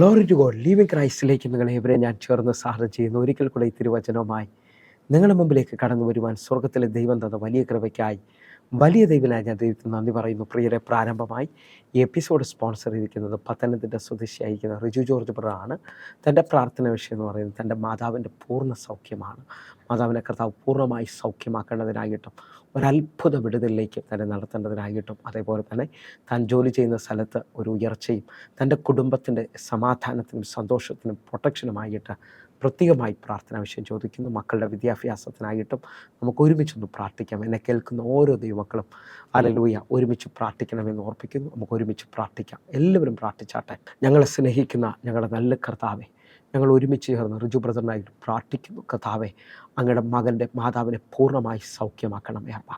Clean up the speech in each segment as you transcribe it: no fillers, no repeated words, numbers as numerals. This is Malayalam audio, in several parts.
Glory to God. ലീവിംഗ് ക്രൈസ്റ്റിലേക്ക് നിങ്ങളെ ഇവരെ ഞാൻ ചേർന്ന് സ്വാഗതം ചെയ്യുന്നു. ഒരിക്കൽ കൂടെ ഈ തിരുവചനവുമായി നിങ്ങളുടെ മുമ്പിലേക്ക് കടന്നു വരുവാൻ സ്വർഗത്തിലെ ദൈവം തന്ന വലിയ കൃപയ്ക്കായി വലിയ ദൈവനായി ഞാൻ ദൈവത്തിന് നന്ദി പറയുന്നു. പ്രിയരെ, പ്രാരംഭമായി ഈ എപ്പിസോഡ് സ്പോൺസർ ചെയ്തിരിക്കുന്നത് പത്തനംതിട്ട സ്വദേശിയായിരിക്കുന്ന റിജു ജോർജ് ബ്രദർ ആണ്. തൻ്റെ പ്രാർത്ഥന വിഷയം എന്ന് പറയുന്നത് തൻ്റെ മാതാവിൻ്റെ പൂർണ്ണ സൗഖ്യമാണ്. മാതാവിനെ കർത്താവ് പൂർണ്ണമായി സൗഖ്യമാക്കേണ്ടതിനായിട്ടും ഒരത്ഭുത വിടുതലിലേക്ക് തന്നെ നടത്തേണ്ടതിനായിട്ടും അതേപോലെ തന്നെ താൻ ജോലി ചെയ്യുന്ന സ്ഥലത്ത് ഒരു ഉയർച്ചയും തൻ്റെ കുടുംബത്തിൻ്റെ സമാധാനത്തിനും സന്തോഷത്തിനും പ്രൊട്ടക്ഷനുമായിട്ട് പ്രത്യേകമായി പ്രാർത്ഥന വിഷയം ചോദിക്കുന്നു. മക്കളുടെ വിദ്യാഭ്യാസത്തിനായിട്ടും നമുക്ക് ഒരുമിച്ചൊന്ന് പ്രാർത്ഥിക്കാം. എന്നെ കേൾക്കുന്ന ഓരോ ദൈവമക്കളും ഹല്ലേലൂയ ഒരുമിച്ച് പ്രാർത്ഥിക്കണമെന്ന് ഓർപ്പിക്കുന്നു. നമുക്ക് ഒരുമിച്ച് പ്രാർത്ഥിക്കാം. എല്ലാവരും പ്രാർത്ഥിച്ചാട്ടെ. ഞങ്ങളെ സ്നേഹിക്കുന്ന ഞങ്ങളുടെ നല്ല കർത്താവെ, ഞങ്ങൾ ഒരുമിച്ച് ചേർന്ന് റിജു ബ്രദറിനായിട്ട് പ്രാർത്ഥിക്കുന്നു. കർത്താവെ, അങ്ങയുടെ മകൻ്റെ മാതാവിനെ പൂർണ്ണമായി സൗഖ്യമാക്കണമേ അപ്പ.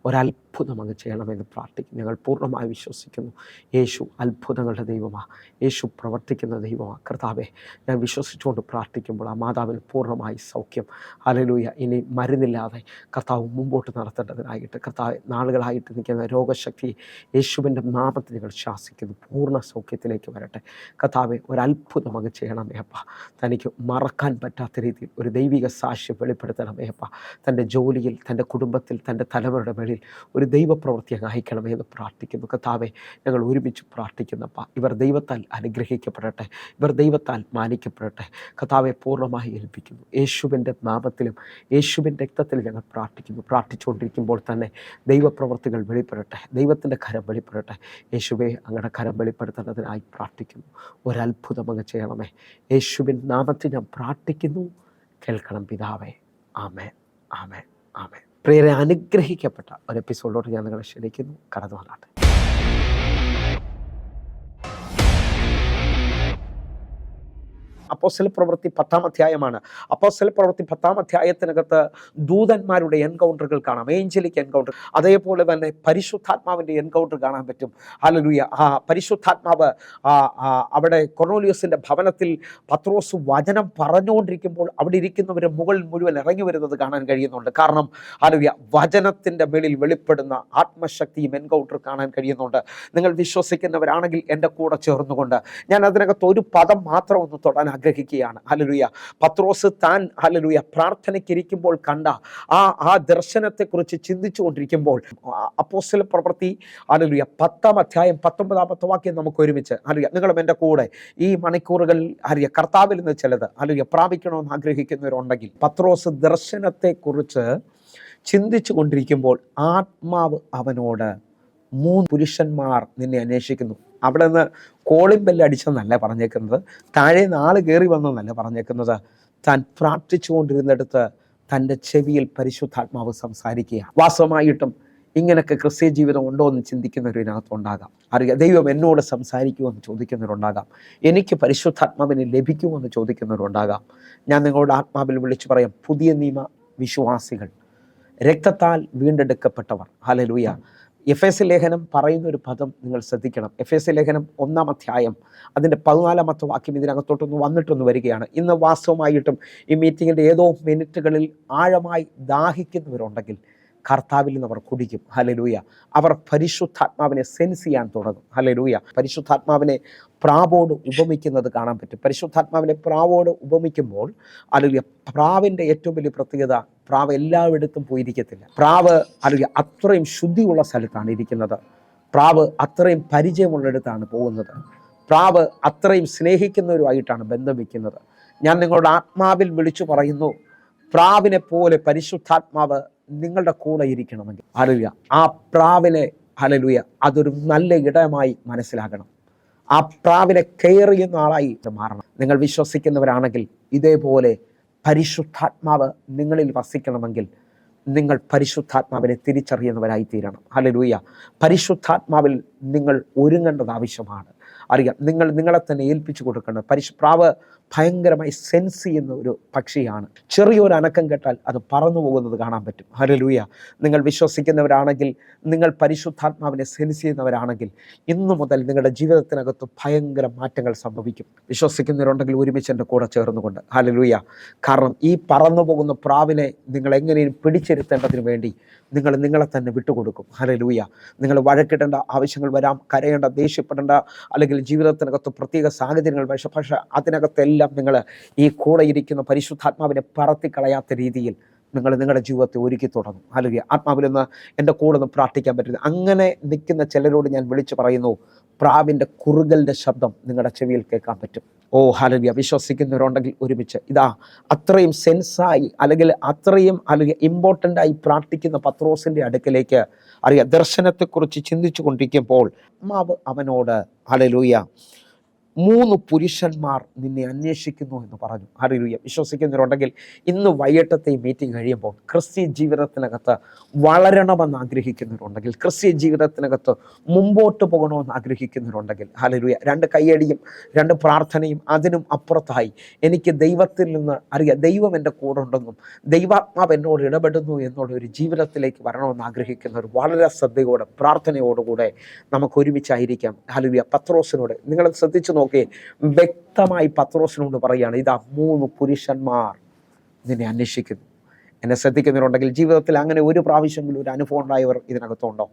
ഒരത്ഭുതം അങ്ങ് ചെയ്യണമെന്ന് പ്രാർത്ഥിക്കുന്നു. ഞങ്ങൾ പൂർണ്ണമായി വിശ്വസിക്കുന്നു. യേശു അത്ഭുതങ്ങളുടെ ദൈവമാണ്. യേശു പ്രവർത്തിക്കുന്ന ദൈവമാണ്. കർത്താവെ, ഞാൻ വിശ്വസിച്ചുകൊണ്ട് പ്രാർത്ഥിക്കുമ്പോൾ ആ മാതാവിന് പൂർണ്ണമായി സൗഖ്യം. ഹല്ലേലൂയ. ഇനി മരുന്നില്ലാതെ കർത്താവ് മുമ്പോട്ട് നടത്തേണ്ടതിനായിട്ട് കർത്താവ് നാളുകളായിട്ട് നിൽക്കുന്ന രോഗശക്തി യേശുവിൻ്റെ നാമത്തിൽ ഞങ്ങൾ ശാസിക്കുന്നു. പൂർണ്ണ സൗഖ്യത്തിലേക്ക് വരട്ടെ. കർത്താവെ, ഒരത്ഭുതം അങ്ങ് ചെയ്യണമേ അപ്പ. തനിക്ക് മറക്കാൻ പറ്റാത്ത രീതിയിൽ ഒരു ദൈവിക സാക്ഷ്യം വെളിപ്പെടുത്തണമേ അപ്പ. തൻ്റെ ജോലിയിൽ, തൻ്റെ കുടുംബത്തിൽ, തൻ്റെ തലമുറയുടെ മേളിൽ ഒരു ദൈവപ്രവൃത്തി അങ്ങ് അയക്കണമേ എന്ന് പ്രാർത്ഥിക്കുന്നു. കർത്താവെ, ഞങ്ങൾ ഒരുമിച്ച് പ്രാർത്ഥിക്കുന്നപ്പ. ഇവർ ദൈവത്താൽ അനുഗ്രഹിക്കപ്പെടട്ടെ, ഇവർ ദൈവത്താൽ മാനിക്കപ്പെടട്ടെ. കർത്താവെ, പൂർണ്ണമായി ഏൽപ്പിക്കുന്നു. യേശുവിൻ്റെ നാമത്തിലും യേശുവിൻ്റെ രക്തത്തിലും ഞങ്ങൾ പ്രാർത്ഥിക്കുന്നു. പ്രാർത്ഥിച്ചുകൊണ്ടിരിക്കുമ്പോൾ തന്നെ ദൈവപ്രവൃത്തികൾ വെളിപ്പെടട്ടെ, ദൈവത്തിൻ്റെ കരം വെളിപ്പെടട്ടെ. യേശുവെ, അങ്ങയുടെ കരം വെളിപ്പെടുത്തേണ്ടതിനായി പ്രാർത്ഥിക്കുന്നു. ഒരത്ഭുതം അങ്ങ് ചെയ്യണമേ. യേശുവിൻ നാമത്തിൽ ഞാൻ പ്രാർത്ഥിക്കുന്നു. കേൾക്കണം പിതാവേ. ആമേൻ, ആമേൻ, ആമേൻ. പ്രിയരെ, അനുഗ്രഹിക്കപ്പെട്ട ഒരു എപ്പിസോഡിലോട്ട് ഞാൻ നിങ്ങളെ ക്ഷണിക്കുന്നു. കടന്നു വന്നാട്ടെ. അപ്പോസ്തല പ്രവൃത്തി 10-ാം അധ്യായമാണ്. അപ്പോസ്തല പ്രവൃത്തി 10-ാം അധ്യായത്തിനകത്ത് ദൂതന്മാരുടെ എൻകൗണ്ടറുകൾ കാണാം, ഏഞ്ചലിക് എൻകൗണ്ടർ. അതേപോലെ തന്നെ പരിശുദ്ധാത്മാവിൻ്റെ എൻകൗണ്ടർ കാണാൻ പറ്റും. ഹല്ലേലൂയ. പരിശുദ്ധാത്മാവ് അവിടെ കൊർന്നേലിയോസിൻ്റെ ഭവനത്തിൽ പത്രോസ് വചനം പറഞ്ഞുകൊണ്ടിരിക്കുമ്പോൾ അവിടെ ഇരിക്കുന്നവരെ മുകളിൽ മുഴുവൻ ഇറങ്ങി വരുന്നത് കാണാൻ കഴിയുന്നുണ്ട്. കാരണം ഹല്ലേലൂയ, വചനത്തിൻ്റെ മേളിൽ വെളിപ്പെടുന്ന ആത്മശക്തിയും എൻകൗണ്ടർ കാണാൻ കഴിയുന്നുണ്ട്. നിങ്ങൾ വിശ്വസിക്കുന്നവരാണെങ്കിൽ എൻ്റെ കൂടെ ചേർന്നുകൊണ്ട് ഞാൻ അതിനകത്ത് ഒരു പദം മാത്രം ഒന്ന് തൊടാൻ ആഗ്രഹിക്കുകയാണ്. ഹല്ലേലൂയ. പത്രോസ് താൻ ഹല്ലേലൂയ പ്രാർത്ഥനയ്ക്കിരിക്കുമ്പോൾ കണ്ട ആ ദർശനത്തെക്കുറിച്ച് ചിന്തിച്ചു കൊണ്ടിരിക്കുമ്പോൾ അപ്പോസ്തല പ്രവൃത്തി ഹല്ലേലൂയ 10-ാം അധ്യായം 19-ാമത്തെ വാക്യം നമുക്ക് ഒരുമിച്ച് ഹല്ലേലൂയ നിങ്ങളും എൻ്റെ കൂടെ ഈ മണിക്കൂറുകളിൽ ഹല്ലേലൂയ കർത്താവിൽ നിന്ന് ചിലത് ഹല്ലേലൂയ പ്രാപിക്കണമെന്ന് ആഗ്രഹിക്കുന്നവരുണ്ടെങ്കിൽ, പത്രോസ് ദർശനത്തെക്കുറിച്ച് ചിന്തിച്ചു കൊണ്ടിരിക്കുമ്പോൾ ആത്മാവ് അവനോട് 3 പുരുഷന്മാർ നിന്നെ അന്വേഷിക്കുന്നു. അവിടെ നിന്ന് കോളിംഗ് ബെല്ല് അടിച്ചെന്നല്ല പറഞ്ഞേക്കുന്നത്, താഴെ 4 കയറി വന്നെന്നല്ല പറഞ്ഞേക്കുന്നത്. താൻ പ്രാർത്ഥിച്ചു കൊണ്ടിരുന്നിടത്ത് തൻ്റെ ചെവിയിൽ പരിശുദ്ധാത്മാവ് സംസാരിക്കുക. വാസ്തവമായിട്ടും ഇങ്ങനെയൊക്കെ ക്രിസ്ത്യ ജീവിതം ഉണ്ടോ എന്ന് ചിന്തിക്കുന്നവരിനകത്തുണ്ടാകാം. അറിയാം, ദൈവം എന്നോട് സംസാരിക്കുമെന്ന് ചോദിക്കുന്നവരുണ്ടാകാം. എനിക്ക് പരിശുദ്ധാത്മാവിനെ ലഭിക്കുമെന്ന് ചോദിക്കുന്നവരുണ്ടാകാം. ഞാൻ നിങ്ങളോട് ആത്മാവിൽ വിളിച്ചു പറയാം, പുതിയ നിയമ വിശ്വാസികൾ, രക്തത്താൽ വീണ്ടെടുക്കപ്പെട്ടവർ. ഹല്ലേലൂയ. എഫേസ്യ ലേഖനം പറയുന്നൊരു പദം നിങ്ങൾ ശ്രദ്ധിക്കണം. എഫേസ്യ ലേഖനം 1-ാം അധ്യായം അതിൻ്റെ 14-ാമത്തെ വാക്യം ഇതിനകത്തോട്ടൊന്ന് വന്നിട്ടൊന്ന് വരികയാണ്. ഇന്ന് വാസ്തവമായിട്ടും ഈ മീറ്റിങ്ങിൻ്റെ ഏതോ മിനിറ്റുകളിൽ ആഴമായി ദാഹിക്കുന്നവരുണ്ടെങ്കിൽ കർത്താവിൽ നിന്ന് അവർ കുടിക്കും. ഹല്ലേലൂയ. അവർ പരിശുദ്ധാത്മാവിനെ സെൻസ് ചെയ്യാൻ തുടങ്ങും. ഹല്ലേലൂയ. പരിശുദ്ധാത്മാവിനെ പ്രാവോട് ഉപമിക്കുന്നത് കാണാൻ പറ്റും. പരിശുദ്ധാത്മാവിനെ പ്രാവോട് ഉപമിക്കുമ്പോൾ ഹല്ലേലൂയ, പ്രാവിൻ്റെ ഏറ്റവും വലിയ പ്രത്യേകത, പ്രാവ് എല്ലായിടത്തും പോയിരിക്കത്തില്ല. പ്രാവ് ഹല്ലേലൂയ അത്രയും ശുദ്ധിയുള്ള സ്ഥലത്താണ് ഇരിക്കുന്നത്. പ്രാവ് അത്രയും പരിചയമുള്ളിടത്താണ് പോകുന്നത്. പ്രാവ് അത്രയും സ്നേഹിക്കുന്നവരുമായിട്ടാണ് ബന്ധം വയ്ക്കുന്നത്. ഞാൻ നിങ്ങളുടെ ആത്മാവിൽ വിളിച്ചു പറയുന്നു, പ്രാവിനെ പോലെ പരിശുദ്ധാത്മാവ് നിങ്ങളുടെ കൂടെ ഇരിക്കണമെങ്കിൽ ഹല്ലേലൂയ ആ പ്രാവിനെ ഹല്ലേലൂയ അതൊരു നല്ല ഇടമായി മനസ്സിലാക്കണം. ആ പ്രാവിനെ കെയർ ചെയ്യുന്ന ആളായി മാറണം. നിങ്ങൾ വിശ്വസിക്കുന്നവരാണെങ്കിൽ ഇതേപോലെ പരിശുദ്ധാത്മാവ് നിങ്ങളിൽ വസിക്കണമെങ്കിൽ നിങ്ങൾ പരിശുദ്ധാത്മാവിനെ തിരിച്ചറിയുന്നവരായി തീരണം. ഹല്ലേലൂയ. പരിശുദ്ധാത്മാവിൽ നിങ്ങൾ ഒരുങ്ങേണ്ടത് ആവശ്യമാണ്. അറിയാം, നിങ്ങളെ തന്നെ ഏൽപ്പിച്ചു കൊടുക്കേണ്ടത്. പ്രാവ് ഭയങ്കരമായി സെൻസ് ചെയ്യുന്ന ഒരു പക്ഷിയാണ്. ചെറിയൊരു അനക്കം കേട്ടാൽ അത് പറന്നു പോകുന്നത് കാണാൻ പറ്റും. ഹല്ലേലൂയ. നിങ്ങൾ വിശ്വസിക്കുന്നവരാണെങ്കിൽ, നിങ്ങൾ പരിശുദ്ധാത്മാവിനെ സെൻസ് ചെയ്യുന്നവരാണെങ്കിൽ ഇന്നു മുതൽ നിങ്ങളുടെ ജീവിതത്തിനകത്ത് ഭയങ്കര മാറ്റങ്ങൾ സംഭവിക്കും. വിശ്വസിക്കുന്നവരുണ്ടെങ്കിൽ ഒരുമിച്ച് എൻ്റെ കൂടെ ചേർന്നുകൊണ്ട് ഹല്ലേലൂയ. കാരണം ഈ പറന്നു പോകുന്ന പ്രാവിനെ നിങ്ങൾ എങ്ങനെയും പിടിച്ചിരുത്തേണ്ടതിന് വേണ്ടി നിങ്ങളെ തന്നെ വിട്ടുകൊടുക്കും. ഹല്ലേലൂയ. നിങ്ങൾ വഴക്കിടേണ്ട ആവശ്യങ്ങൾ വരാം, കരയേണ്ട, ദേഷ്യപ്പെടേണ്ട, അല്ലെങ്കിൽ ജീവിതത്തിനകത്ത് പ്രത്യേക സാഹചര്യങ്ങൾ പക്ഷേ അതിനകത്തെല്ലാം നിങ്ങൾ ഈ കൂടെ ഇരിക്കുന്ന പരിശുദ്ധാത്മാവിനെ പറത്തിക്കളയാത്ത രീതിയിൽ നിങ്ങൾ നിങ്ങളുടെ ജീവിതത്തെ ഒരുക്കി തുടങ്ങും. അല്ലെങ്കിൽ ആത്മാവിൽ നിന്ന് എൻ്റെ കൂടെ ഒന്ന് പ്രാർത്ഥിക്കാൻ പറ്റുന്നത്. അങ്ങനെ നിൽക്കുന്ന ചിലരോട് ഞാൻ വിളിച്ചു പറയുന്നു, പ്രാവിൻ്റെ കുറുകലിൻ്റെ ശബ്ദം നിങ്ങളുടെ ചെവിയിൽ കേൾക്കാൻ പറ്റും. ഓ ഹല്ലേലൂയ. വിശ്വസിക്കുന്നവരുണ്ടെങ്കിൽ ഒരുമിച്ച് ഇതാ അത്രയും സെൻസായി അല്ലെങ്കിൽ അത്രയും അല്ലെങ്കിൽ ഇമ്പോർട്ടൻ്റായി പ്രാർത്ഥിക്കുന്ന പത്രോസിൻ്റെ അടുക്കലേക്ക് ദർശനത്തെക്കുറിച്ച് ചിന്തിച്ചു കൊണ്ടിരിക്കുമ്പോൾ ആത്മാവ് അവനോട് ഹല്ലേലൂയ 3 പുരുഷന്മാർ നിന്നെ അന്വേഷിക്കുന്നു എന്ന് പറഞ്ഞു. ഹല്ലേലൂയ. വിശ്വസിക്കുന്നവരുണ്ടെങ്കിൽ ഇന്ന് വൈകിട്ടത്തെ ഈ മീറ്റിംഗ് കഴിയുമ്പോൾ ക്രിസ്തീയ ജീവിതത്തിനകത്ത് വളരണമെന്ന് ആഗ്രഹിക്കുന്നവരുണ്ടെങ്കിൽ, ക്രിസ്തീയ ജീവിതത്തിനകത്ത് മുമ്പോട്ട് പോകണമെന്ന് ആഗ്രഹിക്കുന്നവരുണ്ടെങ്കിൽ ഹല്ലേലൂയ, 2 കയ്യടിയും 2 പ്രാർത്ഥനയും അതിനും അപ്പുറത്തായി എനിക്ക് ദൈവത്തിൽ നിന്ന് ദൈവം എൻ്റെ കൂടെ ഉണ്ടെന്നും ദൈവാത്മാവ് എന്നോട് ഇടപെടുന്നു എന്നുള്ള ഒരു ജീവിതത്തിലേക്ക് വരണമെന്ന് ആഗ്രഹിക്കുന്നവർ വളരെ ശ്രദ്ധയോടെ പ്രാർത്ഥനയോടുകൂടെ നമുക്ക് ഒരുമിച്ചായിരിക്കാം. ഹല്ലേലൂയ. പത്രോസിനോട് നിങ്ങൾ ശ്രദ്ധിച്ചു നോക്കി, വ്യക്തമായി പത്രോസിനോട് പറയുകയാണ്, ഇതാ 3 പുരുഷന്മാർ നിന്നെ അന്വേഷിക്കുന്നു. എന്നെ ശ്രദ്ധിക്കുന്നവരുണ്ടെങ്കിൽ ജീവിതത്തിൽ അങ്ങനെ ഒരു പ്രാവശ്യമെങ്കിലും ഒരു അനുഭവം ഉണ്ടായവർ ഇതിനകത്തുണ്ടോ?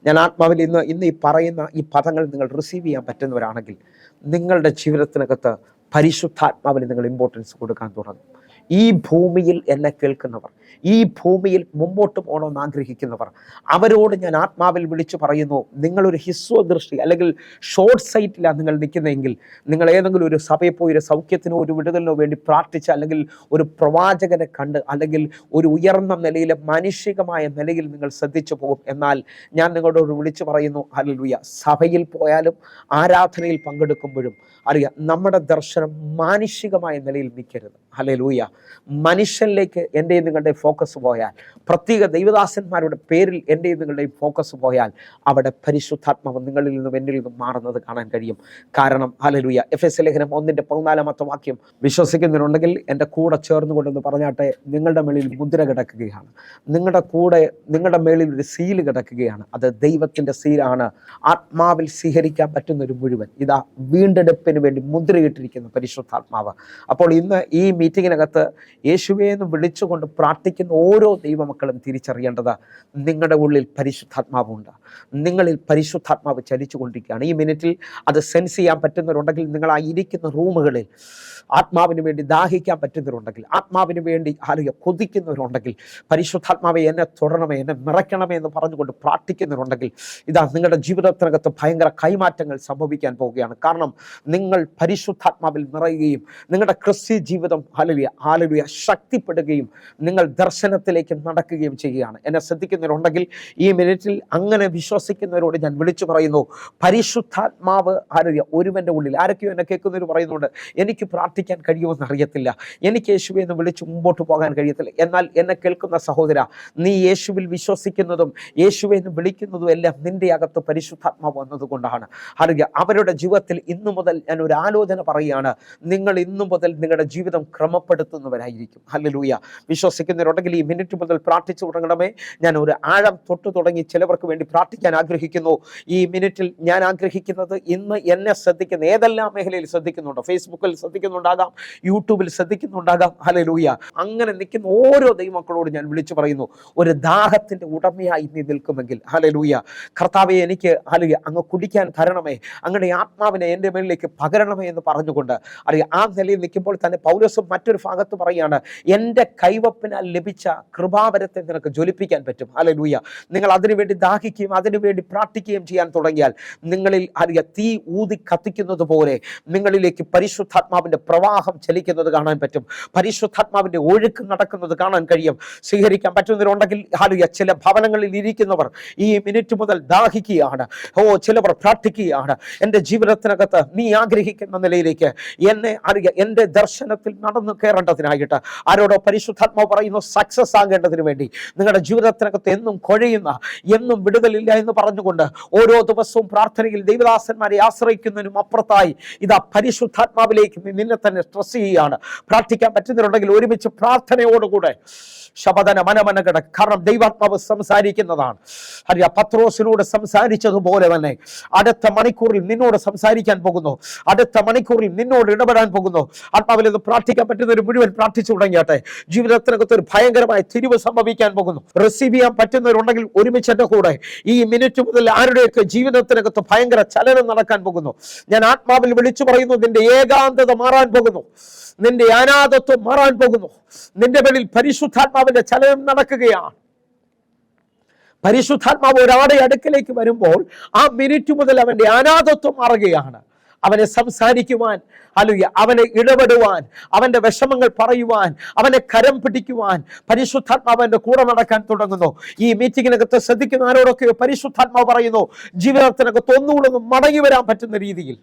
ഞാൻ ആത്മാവിൽ ഇന്ന് ഈ പറയുന്ന ഈ പദങ്ങൾ നിങ്ങൾ റിസീവ് ചെയ്യാൻ പറ്റുന്നവരാണെങ്കിൽ നിങ്ങളുടെ ജീവിതത്തിനകത്ത് പരിശുദ്ധാത്മാവിന് നിങ്ങൾ ഇമ്പോർട്ടൻസ് കൊടുക്കാൻ തുടങ്ങും. ഈ ഭൂമിയിൽ എന്നെ കേൾക്കുന്നവർ, ഈ ഭൂമിയിൽ മുമ്പോട്ട് പോകണമെന്ന് ആഗ്രഹിക്കുന്നവർ, അവരോട് ഞാൻ ആത്മാവിൽ വിളിച്ചു പറയുന്നു, നിങ്ങളൊരു ഹിസ്വദൃഷ്ടി അല്ലെങ്കിൽ ഷോർട്ട് സൈറ്റിലാണ് നിങ്ങൾ നിൽക്കുന്നതെങ്കിൽ, നിങ്ങൾ ഏതെങ്കിലും ഒരു സഭയിൽ പോയി ഒരു സൗഖ്യത്തിനോ ഒരു വിടുതലിനോ വേണ്ടി പ്രാർത്ഥിച്ച് അല്ലെങ്കിൽ ഒരു പ്രവാചകനെ കണ്ട് അല്ലെങ്കിൽ ഒരു ഉയർന്ന നിലയിൽ മാനുഷികമായ നിലയിൽ നിങ്ങൾ ശ്രദ്ധിച്ചു പോകും. എന്നാൽ ഞാൻ നിങ്ങളോട് വിളിച്ചു പറയുന്നു, ഹല്ലേലൂയ, സഭയിൽ പോയാലും ആരാധനയിൽ പങ്കെടുക്കുമ്പോഴും നമ്മുടെ ദർശനം മാനുഷികമായ നിലയിൽ നിൽക്കരുത്. ഹല്ലേലൂയ. മനുഷ്യനിലേക്ക് എൻ്റെയും നിങ്ങളുടെ ഫോക്കസ് പോയാൽ, പ്രത്യേക ദൈവദാസന്മാരുടെ പേരിൽ എൻ്റെയും നിങ്ങളുടെയും ഫോക്കസ് പോയാൽ അവിടെ പരിശുദ്ധാത്മാവ് നിങ്ങളിൽ നിന്നും എന്നിൽ നിന്നും മാറുന്നത് കാണാൻ കഴിയും. കാരണം ഹല്ലേലൂയ, എഫെസ്യ ലേഖനം 1:14 വാക്യം വിശ്വസിക്കുന്നുണ്ടെങ്കിൽ എൻ്റെ കൂടെ ചേർന്നുകൊണ്ടെന്ന് പറഞ്ഞാട്ടെ, നിങ്ങളുടെ മേളിൽ മുദ്ര കിടക്കുകയാണ്, നിങ്ങളുടെ കൂടെ നിങ്ങളുടെ മേളിൽ ഒരു സീല് കിടക്കുകയാണ്. അത് ദൈവത്തിൻ്റെ സീലാണ്. ആത്മാവിൽ സ്വീകരിക്കാൻ പറ്റുന്നൊരു മുഴുവൻ ഇതാ വീണ്ടെടുപ്പിന് വേണ്ടി മുദ്രയിട്ടിരിക്കുന്ന പരിശുദ്ധാത്മാവ്. അപ്പോൾ ഇന്ന് ഈ മീറ്റിങ്ങിനകത്ത് യേശുവേ എന്ന് വിളിച്ചുകൊണ്ട് പ്രാർത്ഥിക്കുന്ന ഓരോ ദൈവമക്കളും തിരിച്ചറിയേണ്ടത്, നിങ്ങളുടെ ഉള്ളിൽ പരിശുദ്ധാത്മാവുണ്ട്, നിങ്ങളിൽ പരിശുദ്ധാത്മാവ് ചലിച്ചു കൊണ്ടിരിക്കുകയാണ്. ഈ മിനിറ്റിൽ അത് സെൻസ് ചെയ്യാൻ പറ്റുന്നവരുണ്ടെങ്കിൽ, നിങ്ങൾ ആ ഇരിക്കുന്ന റൂമുകളിൽ ആത്മാവിന് വേണ്ടി ദാഹിക്കാൻ പറ്റുന്നവരുണ്ടെങ്കിൽ, ആത്മാവിന് വേണ്ടി കൊതിക്കുന്നവരുണ്ടെങ്കിൽ, പരിശുദ്ധാത്മാവെ എന്നെ തൊടണമേ, എന്നെ നിറയ്ക്കണമേ എന്ന് പറഞ്ഞുകൊണ്ട് പ്രാർത്ഥിക്കുന്നവരുണ്ടെങ്കിൽ, ഇതാ നിങ്ങളുടെ ജീവിതത്തിനകത്ത് ഭയങ്കര കൈമാറ്റങ്ങൾ സംഭവിക്കാൻ പോവുകയാണ്. കാരണം നിങ്ങൾ പരിശുദ്ധാത്മാവിൽ നിറയുകയും നിങ്ങളുടെ ക്രിസ്തീയ ജീവിതം ഹല്ലേലൂയ ശക്തിപ്പെടുകയും നിങ്ങൾ ദർശനത്തിലേക്ക് നടക്കുകയും ചെയ്യുകയാണ്. എന്നെ ശ്രദ്ധിക്കുന്നവരുണ്ടെങ്കിൽ ഈ മിനിറ്റിൽ അങ്ങനെ വിശ്വസിക്കുന്നവരോട് ഞാൻ വിളിച്ചു പറയുന്നു, പരിശുദ്ധാത്മാവ് ഒരുവൻ്റെ ഉള്ളിൽ. ആരൊക്കെയോ എന്നെ കേൾക്കുന്നവർ പറയുന്നുണ്ട്, എനിക്ക് പ്രാർത്ഥിക്കാൻ കഴിയുമെന്ന് അറിയത്തില്ല, എനിക്ക് യേശുവെ എന്ന് വിളിച്ച് മുമ്പോട്ട് പോകാൻ കഴിയത്തില്ല. എന്നാൽ എന്നെ കേൾക്കുന്ന സഹോദര, നീ യേശുവിൽ വിശ്വസിക്കുന്നതും യേശുവെ എന്ന് വിളിക്കുന്നതും എല്ലാം നിന്റെ അകത്ത് പരിശുദ്ധാത്മാവ് വന്നതുകൊണ്ടാണ്. അവരുടെ ജീവിതത്തിൽ ഇന്നു മുതൽ ഞാൻ ഒരു ആലോചന പറയുകയാണ്, നിങ്ങൾ ഇന്നു മുതൽ നിങ്ങളുടെ ജീവിതം ക്രമപ്പെടുത്തുന്നവരായിരിക്കും. ഹല്ലേലൂയ. വിശ്വസിക്കുന്നവരുണ്ടെങ്കിൽ ഈ മിനിറ്റ് മുതൽ പ്രാർത്ഥിച്ചു തുടങ്ങണമേ. ഞാൻ ഒരു ആഴം തൊട്ട് തുടങ്ങി ചിലവർക്ക് വേണ്ടി പ്രാർത്ഥിക്കാൻ ആഗ്രഹിക്കുന്നു. ഈ മിനിറ്റിൽ ഞാൻ ആഗ്രഹിക്കുന്നത്, ഇന്ന് എന്നെ ശ്രദ്ധിക്കുന്ന ഏതെല്ലാം മേഖലയിൽ ശ്രദ്ധിക്കുന്നുണ്ടോ, ഫേസ്ബുക്കിൽ ശ്രദ്ധിക്കുന്നുണ്ടാകാം, യൂട്യൂബിൽ ശ്രദ്ധിക്കുന്നുണ്ടാകാം, ഹല്ലേലൂയ, അങ്ങനെ നിൽക്കുന്ന ഓരോ ദൈവമക്കളോട് ഞാൻ വിളിച്ചു പറയുന്നു, ഒരു ദാഹത്തിന്റെ ഉടമയായി നീ നിൽക്കുമെങ്കിൽ, ഹല്ലേലൂയ, കർത്താവെ എനിക്ക് അങ്ങ് കുടിക്കാൻ തരണമേ, അങ്ങനെ ആത്മാവിനെ എൻ്റെ മേലിലേക്ക് പകരണമേ എന്ന് പറഞ്ഞുകൊണ്ട് ആ നിലയിൽ നിൽക്കുമ്പോൾ തന്നെ പൗലോസ് മറ്റൊരു ഭാഗത്ത് പറയുകയാണ്, എൻ്റെ കൈവപ്പിനാൽ ലഭിച്ച കൃപാവരത്തെ നിനക്ക് ജ്വലിപ്പിക്കാൻ പറ്റും. ഹല്ലേലൂയ. നിങ്ങൾ അതിനുവേണ്ടി ദാഹിക്കുകയും അതിനുവേണ്ടി പ്രാർത്ഥിക്കുകയും ചെയ്യാൻ തുടങ്ങിയാൽ നിങ്ങളിൽ തീ ഊതി കത്തിക്കുന്നത് പോലെ നിങ്ങളിലേക്ക് പരിശുദ്ധാത്മാവിൻ്റെ പ്രവാഹം ചലിക്കുന്നത് കാണാൻ പറ്റും, പരിശുദ്ധാത്മാവിൻ്റെ ഒഴുക്ക് നടക്കുന്നത് കാണാൻ കഴിയും. സ്വീകരിക്കാൻ പറ്റുന്നവരുണ്ടെങ്കിൽ ചില ഭവനങ്ങളിൽ ഇരിക്കുന്നവർ ഈ മിനിറ്റ് മുതൽ ദാഹിക്കുകയാണ്. ചിലവർ പ്രാർത്ഥിക്കുകയാണ്, എൻ്റെ ജീവിതത്തിനകത്ത് നീ ആഗ്രഹിക്കുന്ന നിലയിലേക്ക് എന്നെ എൻ്റെ ദർശനത്തിൽ നടന്നു കയറേണ്ടതിനായിട്ട്. ആരോടോ പരിശുദ്ധാത്മാവ് പറയുന്നു, സക്സസ് ആകേണ്ടതിന് വേണ്ടി, നിങ്ങളുടെ ജീവിതത്തിനകത്ത് എന്നും കുഴയുന്ന, എന്നും വിടുതലില്ല എന്ന് പറഞ്ഞുകൊണ്ട് ഓരോ ദിവസവും പ്രാർത്ഥനയിൽ ദൈവദാസന്മാരെ ആശ്രയിക്കുന്നതിനും അപ്പുറത്തായി ഇതാ പരിശുദ്ധാത്മാവിലേക്ക് നിന്നെ തന്നെ സ്ട്രെസ് ചെയ്യുകയാണ്. പ്രാർത്ഥിക്കാൻ പറ്റുന്നവരുണ്ടെങ്കിൽ ഒരുമിച്ച് പ്രാർത്ഥനയോടുകൂടെ ശബദന മനമനകട, കാരണം ദൈവാത്മാവ് സംസാരിക്കുന്നതാണ്. പത്രോസിനോട് സംസാരിച്ചതുപോലെ തന്നെ അടുത്ത മണിക്കൂറിൽ നിന്നോട് സംസാരിക്കാൻ പോകുന്നു, അടുത്ത മണിക്കൂറിൽ നിന്നോട് ഇടപെടാൻ പോകുന്നു. ആത്മാവിൽ നിന്ന് പ്രാർത്ഥിക്കാൻ പറ്റുന്നവർ മുഴുവൻ പ്രാർത്ഥിച്ചു തുടങ്ങിയാട്ടെ. ജീവിതത്തിനകത്ത് ഒരു ഭയങ്കരമായ തിരിവ് സംഭവിക്കാൻ പോകുന്നു. റിസീവ് ചെയ്യാൻ പറ്റുന്നവരുണ്ടെങ്കിൽ ഒരുമിച്ച് എൻ്റെ കൂടെ ഈ മിനിറ്റ് മുതൽ ആരുടെയൊക്കെ ജീവിതത്തിനകത്ത് ഭയങ്കര ചലനം നടക്കാൻ പോകുന്നു. ഞാൻ ആത്മാവിൽ വിളിച്ചു പറയുന്നു, നിന്റെ ഏകാന്തത മാറാൻ പോകുന്നു, നിന്റെ അനാഥത്വം മാറാൻ പോകുന്നു. നിന്റെ മേലിൽ പരിശുദ്ധാത്മാവിന്റെ ചലനം നടക്കുകയാണ്. പരിശുദ്ധാത്മാവ് ഒരാളുടെ അടുക്കലേക്ക് വരുമ്പോൾ ആ മിനിറ്റ് മുതൽ അവന്റെ അനാഥത്വം മാറുകയാണ്. അവനെ സംസാരിക്കുവാൻ, ഹല്ലേലൂയ, അവനെ ഇടപെടുവാൻ, അവന്റെ വിഷമങ്ങൾ പറയുവാൻ, അവനെ കരം പിടിക്കുവാൻ പരിശുദ്ധാത്മാവിന്റെ കൂടെ നടക്കാൻ തുടങ്ങുന്നു. ഈ മീറ്റിങ്ങിനകത്ത് ശ്രദ്ധിക്കുന്ന ആരോടൊക്കെ പരിശുദ്ധാത്മാവ് പറയുന്നു, ജീവിതത്തിനകത്ത് ഒന്നുകൂടെ മടങ്ങി വരാൻ പറ്റുന്ന രീതിയിൽ.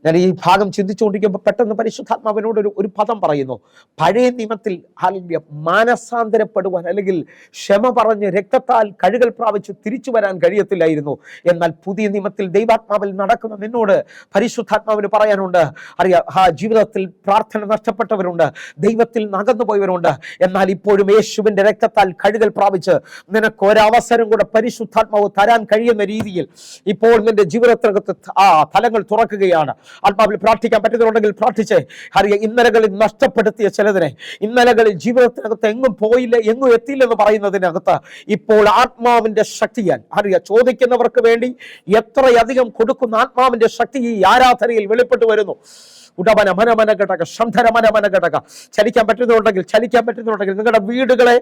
ഞാൻ ഈ ഭാഗം ചിന്തിച്ചുകൊണ്ടിരിക്കുമ്പോൾ പെട്ടെന്ന് പരിശുദ്ധാത്മാവിനോട് ഒരു പദം പറയുന്നു. പഴയ നിയമത്തിൽ ഹല്ലേലൂയ മാനസാന്തരപ്പെടുവാൻ അല്ലെങ്കിൽ ക്ഷമ പറഞ്ഞ് രക്തത്താൽ കഴുകൽ പ്രാപിച്ച് തിരിച്ചു വരാൻ കഴിയത്തില്ലായിരുന്നു. എന്നാൽ പുതിയ നിയമത്തിൽ ദൈവാത്മാവിൽ നടക്കുന്ന നിന്നോട് പരിശുദ്ധാത്മാവിന് പറയാനുണ്ട്, ജീവിതത്തിൽ പ്രാർത്ഥന നഷ്ടപ്പെട്ടവരുണ്ട്, ദൈവത്തിൽ നകന്നു പോയവരുണ്ട്. എന്നാൽ ഇപ്പോഴും യേശുവിന്റെ രക്തത്താൽ കഴുകൽ പ്രാപിച്ച് നിനക്ക് ഒരവസരം കൂടെ പരിശുദ്ധാത്മാവ് തരാൻ കഴിയുന്ന രീതിയിൽ ഇപ്പോൾ നിന്റെ ജീവിതത്തിനകത്ത് ഫലങ്ങൾ തുറക്കുകയാണ്. ആത്മാവിൽ പ്രാർത്ഥിക്കാൻ പറ്റുന്നുണ്ടെങ്കിൽ പ്രാർത്ഥിച്ചേ. ഇന്നലകളിൽ നഷ്ടപ്പെടുത്തിയ ചിലതിനെ, ഇന്നലകളിൽ ജീവിതത്തിനകത്ത് എങ്ങും പോയില്ല, എങ്ങും എത്തിയില്ലെന്ന് പറയുന്നതിനകത്ത് ഇപ്പോൾ ആത്മാവിന്റെ ശക്തിയാൽ ചോദിക്കുന്നവർക്ക് വേണ്ടി എത്രയധികം കൊടുക്കുന്ന ആത്മാവിന്റെ ശക്തി ഈ ആരാധനയിൽ വെളിപ്പെട്ടു വരുന്നു. ചലിക്കാൻ പറ്റുന്നുണ്ടെങ്കിൽ നിങ്ങളുടെ വീടുകളെ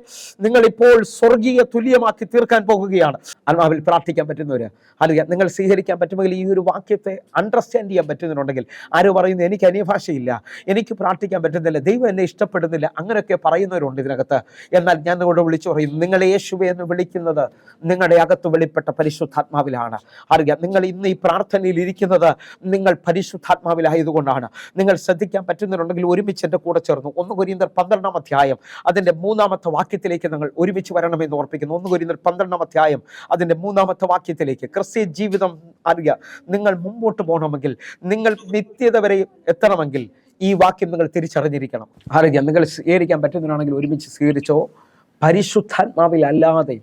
നിങ്ങൾ ഇപ്പോൾ സ്വർഗീയ തുല്യമാക്കി തീർക്കാൻ പോകുകയാണ്. ആത്മാവിൽ പ്രാർത്ഥിക്കാൻ പറ്റുന്നവര്, അല്ലെങ്കിൽ നിങ്ങൾ സ്വീകരിക്കാൻ പറ്റുമെങ്കിൽ ഈ ഒരു വാക്യത്തെ അണ്ടർസ്റ്റാൻഡ് ചെയ്യാൻ പറ്റുന്നുണ്ടെങ്കിൽ, ആരോ പറയുന്നു എനിക്ക് അന്യഭാഷയില്ല, എനിക്ക് പ്രാർത്ഥിക്കാൻ പറ്റുന്നില്ല, ദൈവം എന്നെ ഇഷ്ടപ്പെടുന്നില്ല, അങ്ങനെയൊക്കെ പറയുന്നവരുണ്ട് ഇതിനകത്ത്. എന്നാൽ ഞാൻ നിങ്ങളോട് വിളിച്ചു പറയും, നിങ്ങൾ യേശുവെ എന്ന് വിളിക്കുന്നത് നിങ്ങളുടെ അകത്ത് വെളിപ്പെട്ട പരിശുദ്ധാത്മാവിലാണ്. അറിയാം, നിങ്ങൾ ഇന്ന് ഈ പ്രാർത്ഥനയിൽ ഇരിക്കുന്നത് നിങ്ങൾ പരിശുദ്ധാത്മാവിലായതുകൊണ്ടാണ്. നിങ്ങൾ ശ്രദ്ധിക്കാൻ പറ്റുന്നുണ്ടെങ്കിൽ ഒരുമിച്ച് എൻ്റെ കൂടെ ചേർന്നു 1 കൊരിന്ത്യർ 12-ാം അധ്യായം അതിൻ്റെ 3-ാമത്തെ വാക്യത്തിലേക്ക് നിങ്ങൾ ഒരുമിച്ച് വരണമെന്ന് ഓർപ്പിക്കുന്നു. 1 കൊരിന്ത്യർ 12-ാം അധ്യായം അതിൻ്റെ 3-ാമത്തെ വാക്യത്തിലേക്ക്. ക്രിസ്തീയ ജീവിതം അറിയുക, നിങ്ങൾ മുമ്പോട്ട് പോകണമെങ്കിൽ, നിങ്ങൾ നിത്യത വരെ എത്തണമെങ്കിൽ ഈ വാക്യം നിങ്ങൾ തിരിച്ചറിഞ്ഞിരിക്കണം. അറിയാം, നിങ്ങൾ സ്വീകരിക്കാൻ പറ്റുന്നതാണെങ്കിൽ ഒരുമിച്ച് സ്വീകരിച്ചോ. പരിശുദ്ധാത്മാവിൽ അല്ലാതെ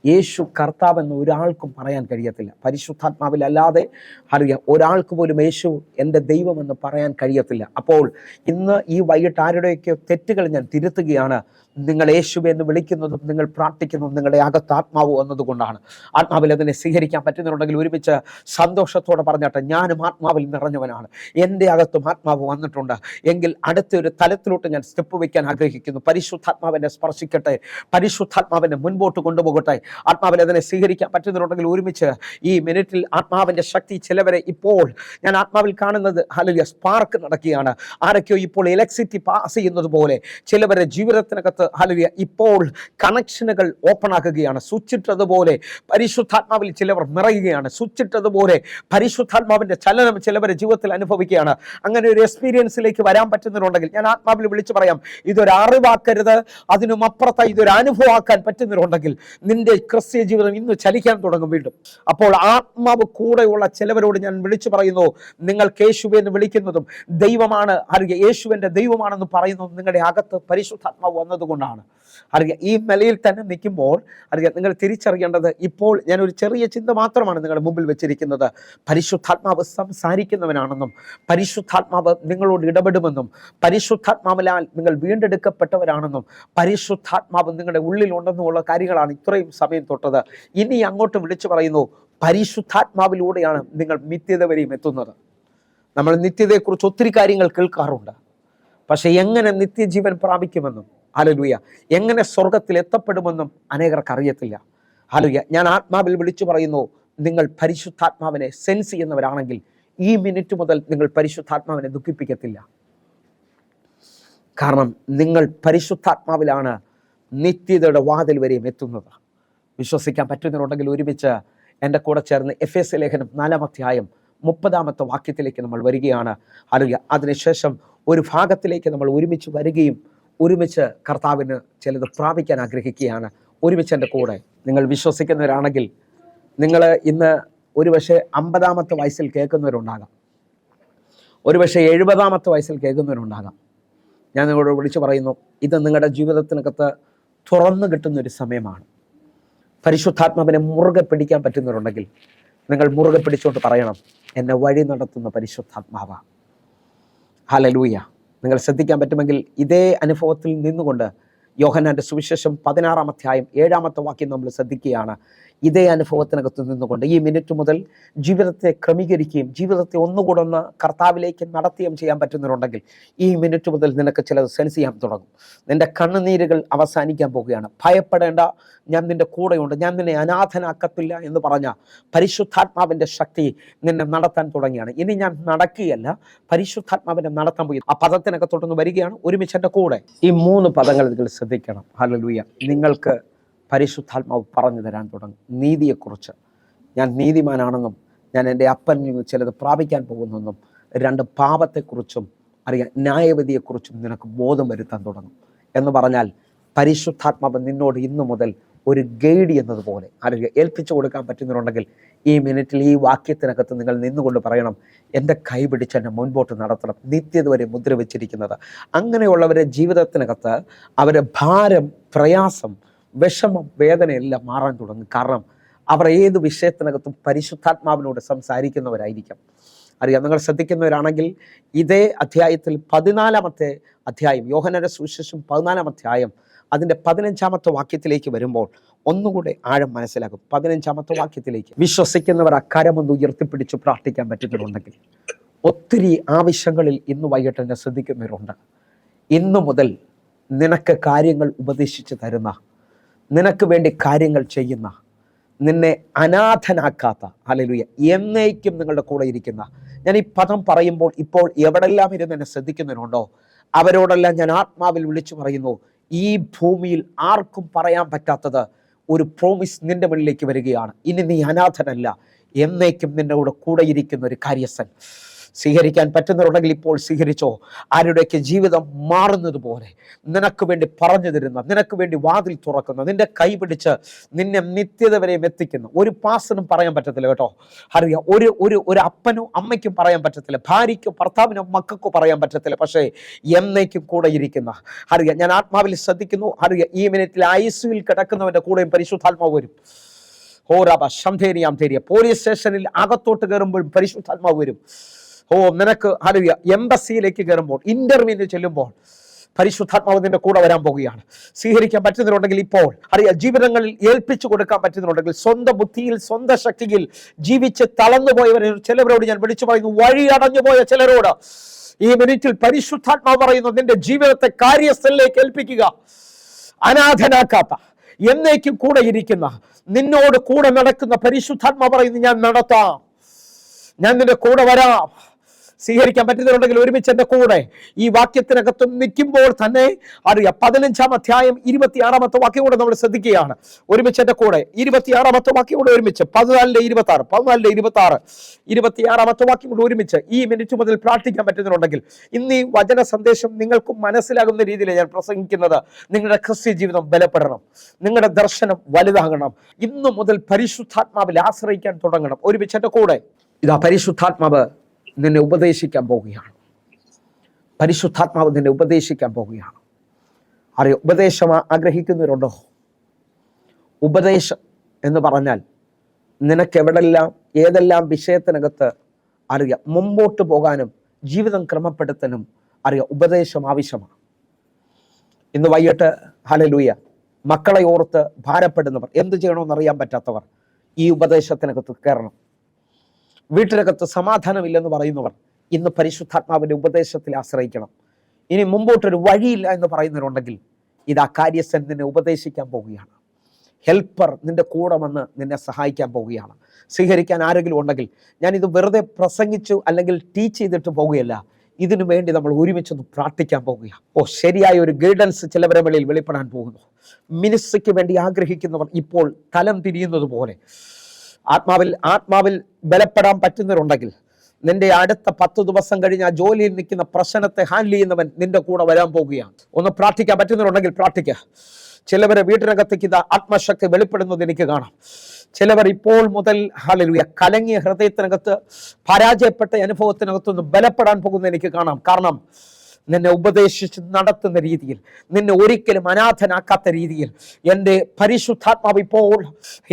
യേശു കർത്താവെന്ന് ഒരാൾക്കും പറയാൻ കഴിയത്തില്ല. പരിശുദ്ധാത്മാവിലല്ലാതെ അറിയാം ഒരാൾക്ക് പോലും യേശു എൻ്റെ ദൈവമെന്ന് പറയാൻ കഴിയത്തില്ല. അപ്പോൾ ഇന്ന് ഈ വൈകിട്ട് ആരുടെയൊക്കെ തെറ്റുകൾ ഞാൻ തിരുത്തുകയാണ്. നിങ്ങൾ യേശുവെ എന്ന് വിളിക്കുന്നതും നിങ്ങൾ പ്രാർത്ഥിക്കുന്നതും നിങ്ങളുടെ അകത്ത് ആത്മാവ് വന്നതുകൊണ്ടാണ്. ആത്മാവിൽ അതിനെ സ്വീകരിക്കാൻ പറ്റുന്നുണ്ടെങ്കിൽ ഒരുമിച്ച് സന്തോഷത്തോടെ പറഞ്ഞാട്ടെ, ഞാനും ആത്മാവിൽ നിറഞ്ഞവനാണ്, എൻ്റെ അകത്തും ആത്മാവ് വന്നിട്ടുണ്ട് എങ്കിൽ അടുത്തൊരു തലത്തിലോട്ട് ഞാൻ സ്റ്റെപ്പ് വയ്ക്കാൻ ആഗ്രഹിക്കുന്നു. പരിശുദ്ധാത്മാവിനെ സ്പർശിക്കട്ടെ, പരിശുദ്ധാത്മാവിനെ മുൻപോട്ട് കൊണ്ടുപോകട്ടെ. ആത്മാവിൽ അതിനെ സ്വീകരിക്കാൻ പറ്റുന്നുണ്ടെങ്കിൽ ഒരുമിച്ച് ഈ മിനിറ്റിൽ ആത്മാവിൻ്റെ ശക്തി ചിലവരെ ഇപ്പോൾ ഞാൻ ആത്മാവിൽ കാണുന്നത് ഹല്ലേലൂയ സ്പാർക്ക് നടക്കുകയാണ്. ആരൊക്കെയോ ഇപ്പോൾ ഇലക്ട്രിസിറ്റി പാസ് ചെയ്യുന്നത് പോലെ ചിലവരെ ജീവിതത്തിനകത്ത് ഹല്ലേലൂയ ഇപ്പോൾ കണക്ഷനുകൾ ഓപ്പൺ ആക്കുകയാണ്. സ്വിച്ചിട്ടതുപോലെ പരിശുദ്ധാത്മാവിൽ ചിലവർ നിറയുകയാണ്. സ്വിച്ചിട്ടതുപോലെ പരിശുദ്ധാത്മാവിന്റെ ചലനം ചിലവരെ ജീവിതത്തിൽ അനുഭവിക്കുകയാണ്. അങ്ങനെ ഒരു എക്സ്പീരിയൻസിലേക്ക് വരാൻ പറ്റുന്നവരുണ്ടെങ്കിൽ ഞാൻ ആത്മാവിൽ വിളിച്ചു പറയാം, ഇതൊരു അറിവാക്കരുത്, അതിനും അപ്പുറത്തായി ഇതൊരു അനുഭവമാക്കാൻ പറ്റുന്നവരുണ്ടെങ്കിൽ നിന്റെ ക്രിസ്തീയ ജീവിതം ഇന്ന് ചലിക്കാൻ തുടങ്ങും വീണ്ടും. അപ്പോൾ ആത്മാവ് കൂടെയുള്ള ചിലവരോട് ഞാൻ വിളിച്ചു പറയുന്നു, നിങ്ങൾ യേശുവെ എന്ന് വിളിക്കുന്നതും ദൈവമാണ് അറിയുക, യേശുവിന്റെ ദൈവമാണെന്ന് പറയുന്നതും നിങ്ങളുടെ അകത്ത് പരിശുദ്ധാത്മാവ് വന്നതുകൊണ്ടാണ്. അറിയാം, ഈ നിലയിൽ തന്നെ നിൽക്കുമ്പോൾ അറിയാം, നിങ്ങൾ തിരിച്ചറിയേണ്ടത് ഇപ്പോൾ ഞാനൊരു ചെറിയ ചിന്ത മാത്രമാണ് നിങ്ങളുടെ മുമ്പിൽ വെച്ചിരിക്കുന്നത്. പരിശുദ്ധാത്മാവ് സംസാരിക്കുന്നവനാണെന്നും പരിശുദ്ധാത്മാവ് നിങ്ങളോട് ഇടപെടുമെന്നും പരിശുദ്ധാത്മാവിനാൽ നിങ്ങൾ വീണ്ടെടുക്കപ്പെട്ടവരാണെന്നും പരിശുദ്ധാത്മാവ് നിങ്ങളുടെ ഉള്ളിലുണ്ടെന്നുമുള്ള കാര്യങ്ങളാണ് ഇത്രയും സമയം തൊട്ടത്. ഇനി അങ്ങോട്ട് വിളിച്ചു പറയുന്നു, പരിശുദ്ധാത്മാവിലൂടെയാണ് നിങ്ങൾ നിത്യത വരെയും എത്തുന്നത്. നമ്മൾ നിത്യതയെക്കുറിച്ച് ഒത്തിരി കാര്യങ്ങൾ കേൾക്കാറുണ്ട്. പക്ഷെ എങ്ങനെ നിത്യജീവൻ പ്രാപിക്കുമെന്നും ഹല്ലേലൂയ എങ്ങനെ സ്വർഗത്തിൽ എത്തപ്പെടുമെന്നും അനേകർക്ക് അറിയത്തില്ല. ഹല്ലേലൂയ, ഞാൻ ആത്മാവിൽ വിളിച്ചു പറയുന്നു, നിങ്ങൾ പരിശുദ്ധാത്മാവിനെ സെൻസ് ചെയ്യുന്നവരാണെങ്കിൽ ഈ മിനിറ്റ് മുതൽ നിങ്ങൾ പരിശുദ്ധാത്മാവിനെ ദുഃഖിപ്പിക്കത്തില്ല. കാരണം നിങ്ങൾ പരിശുദ്ധാത്മാവിലാണ് നിത്യതയുടെ വാതിൽ വരെയും എത്തുന്നത്. വിശ്വസിക്കാൻ പറ്റുന്നവരുണ്ടെങ്കിൽ ഒരുമിച്ച് എൻ്റെ കൂടെ ചേർന്ന് എഫേസ്യ ലേഖനം 4-ാം അധ്യായം 30-ാമത്തെ വാക്യത്തിലേക്ക് നമ്മൾ വരികയാണ്. ഹല്ലേലൂയ, അതിനുശേഷം ഒരു ഭാഗത്തിലേക്ക് നമ്മൾ ഒരുമിച്ച് വരികയും ഒരുമിച്ച് കർത്താവിന് ചിലത് പ്രാപിക്കാൻ ആഗ്രഹിക്കുകയാണ്. ഒരുമിച്ച് എൻ്റെ കൂടെ നിങ്ങൾ വിശ്വസിക്കുന്നവരാണെങ്കിൽ നിങ്ങൾ ഇന്ന് ഒരുപക്ഷെ 50-ാമത്തെ വയസ്സിൽ കേൾക്കുന്നവരുണ്ടാകാം, ഒരുപക്ഷെ 70-ാമത്തെ വയസ്സിൽ കേൾക്കുന്നവരുണ്ടാകാം. ഞാൻ നിങ്ങളോട് വിളിച്ചു പറയുന്നു, ഇത് നിങ്ങളുടെ ജീവിതത്തിനകത്ത് തുറന്നു കിട്ടുന്നൊരു സമയമാണ്. പരിശുദ്ധാത്മാവിനെ മുറുകെ പിടിക്കാൻ പറ്റുന്നവരുണ്ടെങ്കിൽ നിങ്ങൾ മുറുകെ പിടിച്ചുകൊണ്ട് പറയണം, എന്നെ വഴി നടത്തുന്ന പരിശുദ്ധാത്മാവ. ഹല്ലേലൂയ, നിങ്ങൾ ശ്രദ്ധിക്കാൻ പറ്റുമെങ്കിൽ ഇതേ അനുഭവത്തിൽ നിന്നുകൊണ്ട് യോഹന്നാന്റെ സുവിശേഷം 16-ാം അധ്യായം 7-ാമത്തെ വാക്യം നമ്മൾ ശ്രദ്ധിക്കുകയാണ്. ഇതേ അനുഭവത്തിനകത്ത് നിന്നുകൊണ്ട് ഈ മിനിറ്റ് മുതൽ ജീവിതത്തെ ക്രമീകരിക്കുകയും ജീവിതത്തെ ഒന്നുകൂടെ ഒന്ന് കർത്താവിലേക്ക് നടത്തുകയും ചെയ്യാൻ പറ്റുന്നവരുണ്ടെങ്കിൽ ഈ മിനിറ്റ് മുതൽ നിനക്ക് ചിലത് സെൻസ് ചെയ്യാൻ തുടങ്ങും. നിന്റെ കണ്ണുനീരുകൾ അവസാനിക്കാൻ പോവുകയാണ്. ഭയപ്പെടേണ്ട, ഞാൻ നിന്റെ കൂടെയുണ്ട്, ഞാൻ നിന്നെ അനാഥനാക്കത്തില്ല എന്ന് പറഞ്ഞ പരിശുദ്ധാത്മാവിൻ്റെ ശക്തി നിന്നെ നടത്താൻ തുടങ്ങിയാണ്. ഇനി ഞാൻ നടക്കുകയല്ല, പരിശുദ്ധാത്മാവിനെ നടത്താൻ പോയി. ആ പദത്തിനകത്തോട്ടൊന്ന് വരികയാണ്. ഒരുമിച്ച് എൻ്റെ കൂടെ ഈ 3 പദങ്ങൾ നിങ്ങൾ ശ്രദ്ധിക്കണം. ഹല്ലേലൂയ. നിങ്ങൾക്ക് പരിശുദ്ധാത്മാവ് പറഞ്ഞു തരാൻ തുടങ്ങും. നീതിയെക്കുറിച്ച്, ഞാൻ നീതിമാനാണെന്നും ഞാൻ എൻ്റെ അപ്പനിൽ നിന്ന് ചിലത് പ്രാപിക്കാൻ പോകുന്നെന്നും, 2 പാപത്തെക്കുറിച്ചും അറിയാം, ന്യായവിധിയെക്കുറിച്ചും നിനക്ക് ബോധം വരുത്താൻ തുടങ്ങും. എന്ന് പറഞ്ഞാൽ പരിശുദ്ധാത്മാവ് നിന്നോട് ഇന്നു മുതൽ ഒരു ഗൈഡ് എന്നതുപോലെ ആരെങ്കിലും ഏൽപ്പിച്ചു കൊടുക്കാൻ പറ്റുന്നുണ്ടെങ്കിൽ ഈ മിനിറ്റിൽ ഈ വാക്യത്തിനകത്ത് നിങ്ങൾ നിന്നുകൊണ്ട് പറയണം, എൻ്റെ കൈ പിടിച്ച് എന്നെ മുൻപോട്ട് നടത്തണം. നിത്യത വരെ മുദ്ര വെച്ചിരിക്കുന്നത് അങ്ങനെയുള്ളവരെ ജീവിതത്തിനകത്ത് അവരെ ഭാരം, പ്രയാസം, വിഷമം, വേദനയെല്ലാം മാറാൻ തുടങ്ങും. കാരണം അവർ ഏത് വിഷയത്തിനകത്തും പരിശുദ്ധാത്മാവിനോട് സംസാരിക്കുന്നവരായിരിക്കും. അറിയാം, നിങ്ങൾ ശ്രദ്ധിക്കുന്നവരാണെങ്കിൽ ഇതേ അധ്യായത്തിൽ 14-ാമത്തെ അധ്യായം, യോഹന്നാന്റെ സുവിശേഷം 14-ാം അധ്യായം അതിൻ്റെ 15-ാമത്തെ വാക്യത്തിലേക്ക് വരുമ്പോൾ ഒന്നുകൂടെ ആഴം മനസ്സിലാകും. 15-ാമത്തെ വാക്യത്തിലേക്ക് വിശ്വസിക്കുന്നവർ അക്കാരമൊന്ന് ഉയർത്തിപ്പിടിച്ച് പ്രാർത്ഥിക്കാൻ പറ്റുന്നുണ്ടെങ്കിൽ ഒത്തിരി ആവശ്യങ്ങളിൽ ഇന്ന് വൈകിട്ട് എന്നെ ശ്രദ്ധിക്കുന്നവരുണ്ട്. ഇന്നു മുതൽ നിനക്ക് കാര്യങ്ങൾ ഉപദേശിച്ച് തരുന്ന, നിനക്ക് വേണ്ടി കാര്യങ്ങൾ ചെയ്യുന്ന, നിന്നെ അനാഥനാക്കാത്ത, ഹല്ലേലൂയ, എന്നേക്കും നിങ്ങളുടെ കൂടെ ഇരിക്കുന്ന, ഞാൻ ഈ പദം പറയുമ്പോൾ ഇപ്പോൾ എവിടെല്ലാം ഇരുന്ന് എന്നെ ശ്രദ്ധിക്കുന്നവരുണ്ടോ അവരോടെല്ലാം ഞാൻ ആത്മാവിൽ വിളിച്ചു പറയുന്നു, ഈ ഭൂമിയിൽ ആർക്കും പറയാൻ പറ്റാത്തത് ഒരു പ്രോമിസ് നിന്റെ മുന്നിലേക്ക് വരികയാണ്. ഇനി നീ അനാഥനല്ല, എന്നേക്കും നിന്റെ കൂടെ ഇരിക്കുന്ന ഒരു കാര്യസ്ഥൻ. സ്വീകരിക്കാൻ പറ്റുന്നവരുണ്ടെങ്കിൽ ഇപ്പോൾ സ്വീകരിച്ചോ. ആരുടെയൊക്കെ ജീവിതം മാറുന്നത് പോലെ നിനക്ക് വേണ്ടി പറഞ്ഞു തരുന്ന, നിനക്ക് വേണ്ടി വാതിൽ തുറക്കുന്ന, നിന്റെ കൈ പിടിച്ച് നിന്നെ നിത്യത വരെയും എത്തിക്കുന്ന ഒരു പാസ്റ്ററിനും പറയാൻ പറ്റത്തില്ല കേട്ടോ. അറിയാം, ഒരു അപ്പനോ അമ്മയ്ക്കും പറയാൻ പറ്റത്തില്ല, ഭാര്യയ്ക്കോ ഭർത്താവിനോ മക്കൾക്കോ പറയാൻ പറ്റത്തില്ല. പക്ഷേ എന്നേക്കും കൂടെ ഇരിക്കുന്ന, അറിയാം, ഞാൻ ആത്മാവിൽ ശ്രദ്ധിക്കുന്നു. അറിയാം, ഈ മിനിറ്റിൽ ഐസിയുവിൽ കിടക്കുന്നവൻ്റെ കൂടെയും പരിശുദ്ധാത്മാവ് വരും. പോലീസ് സ്റ്റേഷനിൽ അകത്തോട്ട് കയറുമ്പോൾ പരിശുദ്ധാത്മാവ് വരും. നിനക്ക് ഹല്ലേലൂയ, എംബസിയിലേക്ക് കയറുമ്പോൾ, ഇന്റർവ്യൂവിന് ചെല്ലുമ്പോൾ പരിശുദ്ധാത്മാവ് നിന്റെ കൂടെ വരാൻ പോവുകയാണ്. സ്വീകരിക്കാൻ പറ്റുന്നുണ്ടെങ്കിൽ ഇപ്പോൾ അറിയാം, ജീവിതങ്ങളിൽ ഏൽപ്പിച്ചു കൊടുക്കാൻ പറ്റുന്നുണ്ടെങ്കിൽ, സ്വന്തം ബുദ്ധിയിൽ സ്വന്തം ശക്തിയിൽ ജീവിച്ച് തളർന്നു പോയവരെ ചിലവരോട് ഞാൻ വിളിച്ചു പറയുന്നു, വഴി അടഞ്ഞു പോയ ചിലരോട് ഈ മിനിറ്റിൽ പരിശുദ്ധാത്മാവ് പറയുന്നു, നിന്റെ ജീവിതത്തെ കാര്യസ്ഥലിലേക്ക് ഏൽപ്പിക്കുക. അനാഥനാക്കാത്ത, എന്നേക്കും കൂടെ ഇരിക്കുന്ന, നിന്നോട് കൂടെ നടക്കുന്ന പരിശുദ്ധാത്മാവ് പറയുന്നു, ഞാൻ നടത്താം, ഞാൻ നിന്റെ കൂടെ വരാം. സ്വീകരിക്കാൻ പറ്റുന്നവരുണ്ടെങ്കിൽ ഒരുമിച്ച് എൻ്റെ കൂടെ ഈ വാക്യത്തിനകത്തും നിൽക്കുമ്പോൾ തന്നെ അറിയാം, 15-ാം അധ്യായം 26-ാമത്തെ വാക്യം കൂടെ നമ്മൾ ശ്രദ്ധിക്കുകയാണ്. ഒരുമിച്ച് എൻ്റെ കൂടെ 26-ാമത്തെ വാക്യം കൂടെ ഒരുമിച്ച്, 14-26 26-ാമത്തെ വാക്യം കൂടെ ഒരുമിച്ച് ഈ മിനിറ്റ് മുതൽ പ്രാർത്ഥിക്കാൻ പറ്റുന്നവരുണ്ടെങ്കിൽ, ഇന്ന് ഈ വചന സന്ദേശം നിങ്ങൾക്കും മനസ്സിലാകുന്ന രീതിയിൽ ഞാൻ പ്രസംഗിക്കുന്നത്. നിങ്ങളുടെ ക്രിസ്ത്യ ജീവിതം ബലപ്പെടണം, നിങ്ങളുടെ ദർശനം വലുതാകണം. ഇന്നു മുതൽ പരിശുദ്ധാത്മാവിൽ ആശ്രയിക്കാൻ തുടങ്ങണം. ഒരുമിച്ച് എൻ്റെ കൂടെ ഇതാ, പരിശുദ്ധാത്മാവ് നിന്നെ ഉപദേശിക്കാൻ പോവുകയാണ്. പരിശുദ്ധാത്മാവ് നിന്നെ ഉപദേശിക്കാൻ പോവുകയാണ്. അറിയോ, ഉപദേശം ആഗ്രഹിക്കുന്നവരുണ്ടോ? ഉപദേശം എന്ന് പറഞ്ഞാൽ നിനക്ക് എവിടെല്ലാം ഏതെല്ലാം വിഷയത്തിനകത്ത് അറിയാം മുമ്പോട്ട് പോകാനും ജീവിതം ക്രമപ്പെടുത്താനും അറിയാം ഉപദേശം ആവശ്യമാണ്. ഇന്ന് വൈകിട്ട് ഹല്ലേലൂയ, മക്കളെ ഓർത്ത് ഭാരപ്പെടുന്നവർ, എന്ത് ചെയ്യണമെന്നറിയാൻ പറ്റാത്തവർ ഈ ഉപദേശത്തിനകത്ത് കയറണം. വീട്ടിനകത്ത് സമാധാനമില്ലെന്ന് പറയുന്നവർ ഇന്ന് പരിശുദ്ധാത്മാവിൻ്റെ ഉപദേശത്തിൽ ആശ്രയിക്കണം. ഇനി മുമ്പോട്ടൊരു വഴിയില്ല എന്ന് പറയുന്നവരുണ്ടെങ്കിൽ ഇത് ആ കാര്യസ്ഥൻ നിന്നെ ഉപദേശിക്കാൻ പോവുകയാണ്. ഹെൽപ്പർ നിന്റെ കൂടെ വന്ന് നിന്നെ സഹായിക്കാൻ പോവുകയാണ്. സ്വീകരിക്കാൻ ആരെങ്കിലും ഉണ്ടെങ്കിൽ, ഞാനിത് വെറുതെ പ്രസംഗിച്ചു അല്ലെങ്കിൽ ടീച്ച് ചെയ്തിട്ട് പോവുകയല്ല, ഇതിനു വേണ്ടി നമ്മൾ ഒരുമിച്ചൊന്ന് പ്രാർത്ഥിക്കാൻ പോകുകയാണ്. ശരിയായ ഒരു ഗൈഡൻസ് ചിലവരെ വെളിയിൽ വെളിപ്പെടാൻ പോകുന്നു. മിനിസ്ട്രിക്ക് വേണ്ടി ആഗ്രഹിക്കുന്നവർ ഇപ്പോൾ തലം തിരിയുന്നത് പോലെ ആത്മാവിൽ ബലപ്പെടാൻ പറ്റുന്നവരുണ്ടെങ്കിൽ, നിന്റെ അടുത്ത 10 ദിവസം കഴിഞ്ഞ് ആ ജോലിയിൽ നിൽക്കുന്ന പ്രശ്നത്തെ ഹാൻഡിൽ ചെയ്യുന്നവൻ നിന്റെ കൂടെ വരാൻ പോവുകയാണ്. ഒന്ന് പ്രാർത്ഥിക്കാൻ പറ്റുന്നവരുണ്ടെങ്കിൽ പ്രാർത്ഥിക്കുക. ചിലവരെ വീട്ടിനകത്തേക്ക് ഇത് ആത്മശക്തി വെളിപ്പെടുന്നത് എനിക്ക് കാണാം. ചിലവർ ഇപ്പോൾ മുതൽ ഹല്ലേലൂയ കലങ്ങിയ ഹൃദയത്തിനകത്ത്, പരാജയപ്പെട്ട അനുഭവത്തിനകത്തൊന്ന് ബലപ്പെടാൻ പോകുന്നത് എനിക്ക് കാണാം. കാരണം നിന്നെ ഉപദേശിച്ച് നടത്തുന്ന രീതിയിൽ, നിന്നെ ഒരിക്കലും അനാഥനാക്കാത്ത രീതിയിൽ എൻ്റെ പരിശുദ്ധാത്മാവ് ഇപ്പോൾ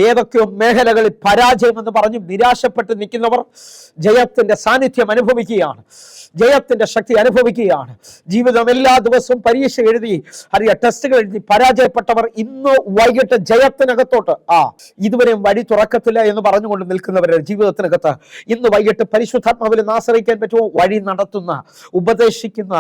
ഏതൊക്കെയോ മേഖലകളിൽ പരാജയമെന്ന് പറഞ്ഞ് നിരാശപ്പെട്ട് നിൽക്കുന്നവർ ജയത്തിൻ്റെ സാന്നിധ്യം അനുഭവിക്കുകയാണ്, ജയത്തിൻ്റെ ശക്തി അനുഭവിക്കുകയാണ്. ജീവിതം എല്ലാ ദിവസവും പരീക്ഷ എഴുതി ടെസ്റ്റുകൾ എഴുതി പരാജയപ്പെട്ടവർ ഇന്ന് വൈകിട്ട് ജയത്തിനകത്തോട്ട് ഇതുവരെയും വഴി തുറക്കത്തില്ല എന്ന് പറഞ്ഞുകൊണ്ട് നിൽക്കുന്നവരുടെ ജീവിതത്തിനകത്ത് ഇന്ന് വൈകിട്ട് പരിശുദ്ധാത്മാവിൽ ആശ്രയിക്കാൻ പറ്റുമോ? വഴി നടത്തുന്ന, ഉപദേശിക്കുന്ന,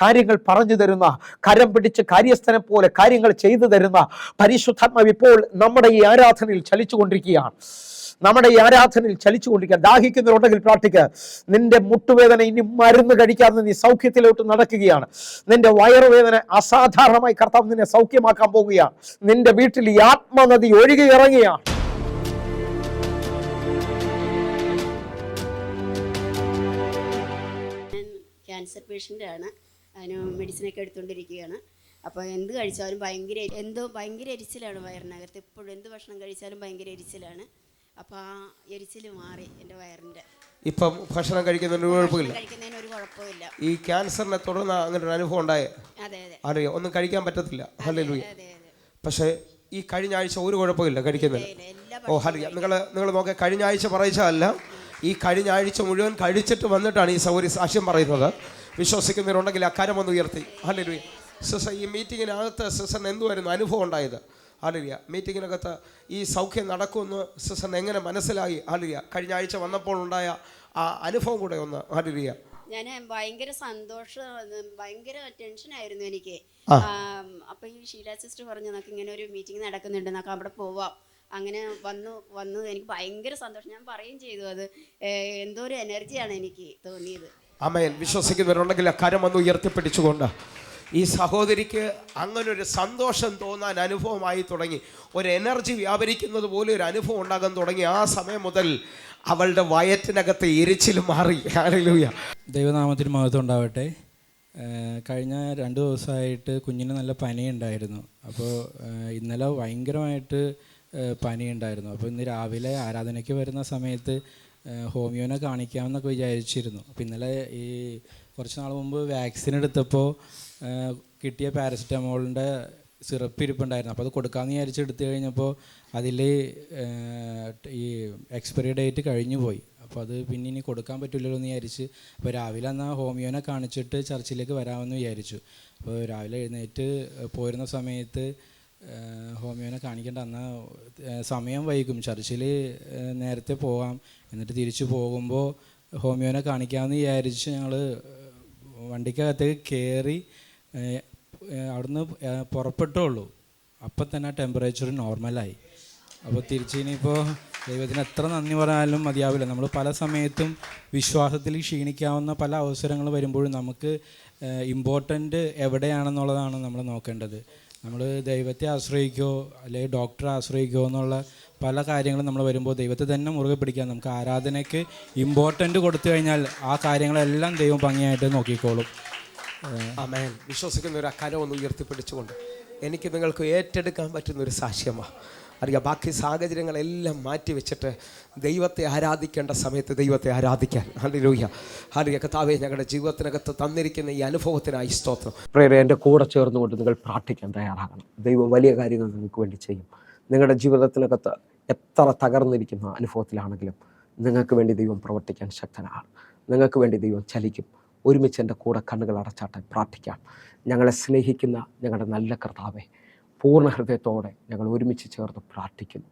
കാര്യങ്ങൾ പറഞ്ഞു തരുന്ന, കരം പിടിച്ച് കാര്യസ്ഥനെ പോലെ കാര്യങ്ങൾ ചെയ്തു തരുന്ന പരിശുദ്ധാത്മാവ് ഇപ്പോൾ നമ്മുടെ ഈ ആരാധനയിൽ ചലിച്ചുകൊണ്ടിരിക്കുകയാണ്. നമ്മുടെ ഈ ആരാധനയിൽ ചലിച്ചുകൊണ്ടിരിക്കുക. ദാഹിക്കുന്നവരുണ്ടെങ്കിൽ പ്രാർത്ഥിക്കുക. നിന്റെ മുട്ടുവേദന ഇനി മരുന്ന് കഴിക്കാതെ നീ സൗഖ്യത്തിലോട്ട് നടക്കുകയാണ്. നിന്റെ വയറുവേദന അസാധാരണമായി കർത്താവ് നിന്നെ സൗഖ്യമാക്കാൻ പോവുകയാണ്. നിന്റെ വീട്ടിൽ ഈ ആത്മനദി ഒഴുകി ഇറങ്ങുകയാണ്. ക്യാൻസർ പേഷ്യൻ്റാണ്. അതിന് മെഡിസിനൊക്കെ എടുത്തുകൊണ്ടിരിക്കുകയാണ്. അപ്പോൾ എന്ത് കഴിച്ചാലും ഭയങ്കര എരിച്ചിലാണ് വയറിനകത്ത്. എപ്പോഴും എന്ത് ഭക്ഷണം കഴിച്ചാലും ഭയങ്കര എരിച്ചിലാണ്. അപ്പോൾ ആ എരിച്ചിൽ മാറി എൻ്റെ വയറിൻ്റെ. ഇപ്പം ഭക്ഷണം കഴിക്കുന്നതിന് കുഴപ്പമില്ല, കഴിക്കുന്നതിന് ഒരു കുഴപ്പമില്ല. ഈ ക്യാൻസറിനെ തുടർന്ന് അങ്ങനെ ഒരു അനുഭവം ഉണ്ടായേ? അതെ അതെ. അറിയോ, ഒന്നും കഴിക്കാൻ പറ്റത്തില്ല. ഹല്ലേലൂയ. അതെ അതെ. പക്ഷേ ഈ കഴിഞ്ഞ ആഴ്ച ഒരു കുഴപ്പമില്ല കഴിക്കുന്നില്ല. ഹല്ലേലൂയ. നിങ്ങൾ നോക്കുക, കഴിഞ്ഞ ആഴ്ച പറയിച്ചതല്ല, ഈ കഴിഞ്ഞ ആഴ്ച മുഴുവൻ കഴിച്ചിട്ട് വന്നിട്ടാണ് ഈ സൗകര്യ സാക്ഷ്യം പറയുന്നത്. വിശ്വസിക്കുന്നവരുണ്ടെങ്കിൽ അക്കാരം ഒന്ന് ഉയർത്തി. ഹല്ലേലൂയ. സിസ്റ്റർ, ഈ മീറ്റിങ്ങിനകത്ത് സിസ്റ്ററിന് എന്തുവായിരുന്നു അനുഭവം ഉണ്ടായത്? ഹല്ലേലൂയ. മീറ്റിങ്ങിനകത്ത് ഈ സൗഖ്യം നടക്കുമെന്ന് സിസ്റ്ററിന് എങ്ങനെ മനസ്സിലായി? ഹല്ലേലൂയ. കഴിഞ്ഞ ആഴ്ച വന്നപ്പോൾ ഉണ്ടായ ആ അനുഭവം കൂടെ ഒന്ന്. ഹല്ലേലൂയ. ഞാൻ ഭയങ്കര സന്തോഷം, ഭയങ്കര ടെൻഷനായിരുന്നു എനിക്ക്. അപ്പോൾ ഈ ഷീല സിസ്റ്റർ പറഞ്ഞു നമുക്ക് ഇങ്ങനെ ഒരു മീറ്റിംഗ് നടക്കുന്നുണ്ട്, നമുക്ക് അവിടെ പോവാം. അങ്ങനെ വന്നു എനിക്ക് ഭയങ്കര സന്തോഷം. ഞാൻ പറയുകയും ചെയ്തു, അത് എന്തോ ഒരു എനർജിയാണ് എനിക്ക് തോന്നിയത്. ആമേൻ. വിശ്വസിക്കുന്നവരുണ്ടെങ്കിൽ അക്കാരം ഒന്ന് ഉയർത്തിപ്പിടിച്ചുകൊണ്ട് ഈ സഹോദരിക്ക് അങ്ങനൊരു സന്തോഷം തോന്നാൻ അനുഭവമായി തുടങ്ങി, ഒരു എനർജി വ്യാപരിക്കുന്നത് പോലെ ഒരു അനുഭവം ഉണ്ടാകാൻ തുടങ്ങി. ആ സമയം മുതൽ അവളുടെ വയറ്റിനകത്ത് എരിച്ചിൽ മാറി. ഹല്ലേലൂയ. ദൈവനാമത്തിന് മഹത്വം ഉണ്ടാവട്ടെ. കഴിഞ്ഞ 2 ദിവസമായിട്ട് കുഞ്ഞിന് നല്ല പനിയുണ്ടായിരുന്നു. അപ്പോൾ ഇന്നലെ ഭയങ്കരമായിട്ട് പനിയുണ്ടായിരുന്നു. അപ്പോൾ ഇന്ന് രാവിലെ ആരാധനയ്ക്ക് വരുന്ന സമയത്ത് ഹോമിയോനെ കാണിക്കാമെന്നൊക്കെ വിചാരിച്ചിരുന്നു. അപ്പോൾ ഇന്നലെ ഈ കുറച്ച് നാൾ മുമ്പ് വാക്സിൻ എടുത്തപ്പോൾ കിട്ടിയ പാരസിറ്റമോളിൻ്റെ സിറപ്പ് ഇരിപ്പുണ്ടായിരുന്നു. അപ്പോൾ അത് കൊടുക്കാമെന്ന് വിചാരിച്ച് എടുത്തു കഴിഞ്ഞപ്പോൾ അതിൽ ഈ എക്സ്പയറി ഡേറ്റ് കഴിഞ്ഞു പോയി. അപ്പോൾ അത് പിന്നെ ഇനി കൊടുക്കാൻ പറ്റില്ലല്ലോ എന്ന് വിചാരിച്ച് അപ്പോൾ രാവിലെ എന്നാൽ ഹോമിയോനെ കാണിച്ചിട്ട് ചർച്ചിലേക്ക് വരാമെന്ന് വിചാരിച്ചു. അപ്പോൾ രാവിലെ എഴുന്നേറ്റ് പോരുന്ന സമയത്ത് ഹോമിയോനെ കാണിക്കേണ്ട, എന്നാൽ സമയം വൈകും, ചർച്ചിൽ നേരത്തെ പോകാം, എന്നിട്ട് തിരിച്ചു പോകുമ്പോൾ ഹോമിയോനെ കാണിക്കാമെന്ന് വിചാരിച്ച് ഞങ്ങൾ വണ്ടിക്കകത്തേക്ക് കയറി അവിടുന്ന് പുറപ്പെട്ടുള്ളൂ. അപ്പം തന്നെ ടെമ്പറേച്ചർ നോർമലായി. അപ്പോൾ തിരിച്ചിനിപ്പോൾ ദൈവത്തിന് എത്ര നന്ദി പറഞ്ഞാലും മതിയാവില്ല. നമ്മൾ പല സമയത്തും വിശ്വാസത്തിൽ ക്ഷീണിക്കാവുന്ന പല അവസരങ്ങൾ വരുമ്പോഴും നമുക്ക് ഇമ്പോർട്ടൻ്റ് എവിടെയാണെന്നുള്ളതാണ് നമ്മൾ നോക്കേണ്ടത്. നമ്മൾ ദൈവത്തെ ആശ്രയിക്കുകയോ അല്ലെങ്കിൽ ഡോക്ടറെ ആശ്രയിക്കുകയോ എന്നുള്ള പല കാര്യങ്ങളും നമ്മൾ വരുമ്പോൾ ദൈവത്തെ തന്നെ മുറുകെ പിടിക്കാൻ, നമുക്ക് ആരാധനയ്ക്ക് ഇമ്പോർട്ടൻ്റ് കൊടുത്തു കഴിഞ്ഞാൽ ആ കാര്യങ്ങളെല്ലാം ദൈവം ഭംഗിയായിട്ട് നോക്കിക്കോളും. ആമേൻ. വിശ്വസിക്കുന്ന ഒരു അക്കാരം ഒന്ന് ഉയർത്തിപ്പിടിച്ചുകൊണ്ട് എനിക്ക് നിങ്ങൾക്ക് ഏറ്റെടുക്കാൻ പറ്റുന്നൊരു സാക്ഷ്യമാണ്. അറിയാം, ബാക്കി സാഹചര്യങ്ങളെല്ലാം മാറ്റി വെച്ചിട്ട് ദൈവത്തെ ആരാധിക്കേണ്ട സമയത്ത് ദൈവത്തെ ആരാധിക്കാൻ. ഹല്ലേലൂയ. ഹല്ലേലൂയ. കർത്താവേ, ഞങ്ങളുടെ ജീവിതത്തിനകത്ത് തന്നിരിക്കുന്ന ഈ അനുഭവത്തിനായി സ്തോത്രം. പ്രേരെ എൻ്റെ കൂടെ ചേർന്നുകൊണ്ട് നിങ്ങൾ പ്രാർത്ഥിക്കാൻ തയ്യാറാകണം. ദൈവം വലിയ കാര്യങ്ങൾ നിങ്ങൾക്ക് വേണ്ടി ചെയ്യും. നിങ്ങളുടെ ജീവിതത്തിനകത്ത് എത്ര തകർന്നിരിക്കുന്ന അനുഭവത്തിലാണെങ്കിലും നിങ്ങൾക്ക് വേണ്ടി ദൈവം പ്രവർത്തിക്കാൻ ശക്തനാണ്. നിങ്ങൾക്ക് വേണ്ടി ദൈവം ചലിക്കും. ഒരുമിച്ച് എൻ്റെ കൂടെ കണ്ണുകൾ അടച്ചാട്ടെ, പ്രാർത്ഥിക്കാം. ഞങ്ങളെ സ്നേഹിക്കുന്ന ഞങ്ങളുടെ നല്ല കർത്താവേ, പൂർണ്ണ ഹൃദയത്തോടെ ഞങ്ങൾ ഒരുമിച്ച് ചേർന്ന് പ്രാർത്ഥിക്കുന്നു.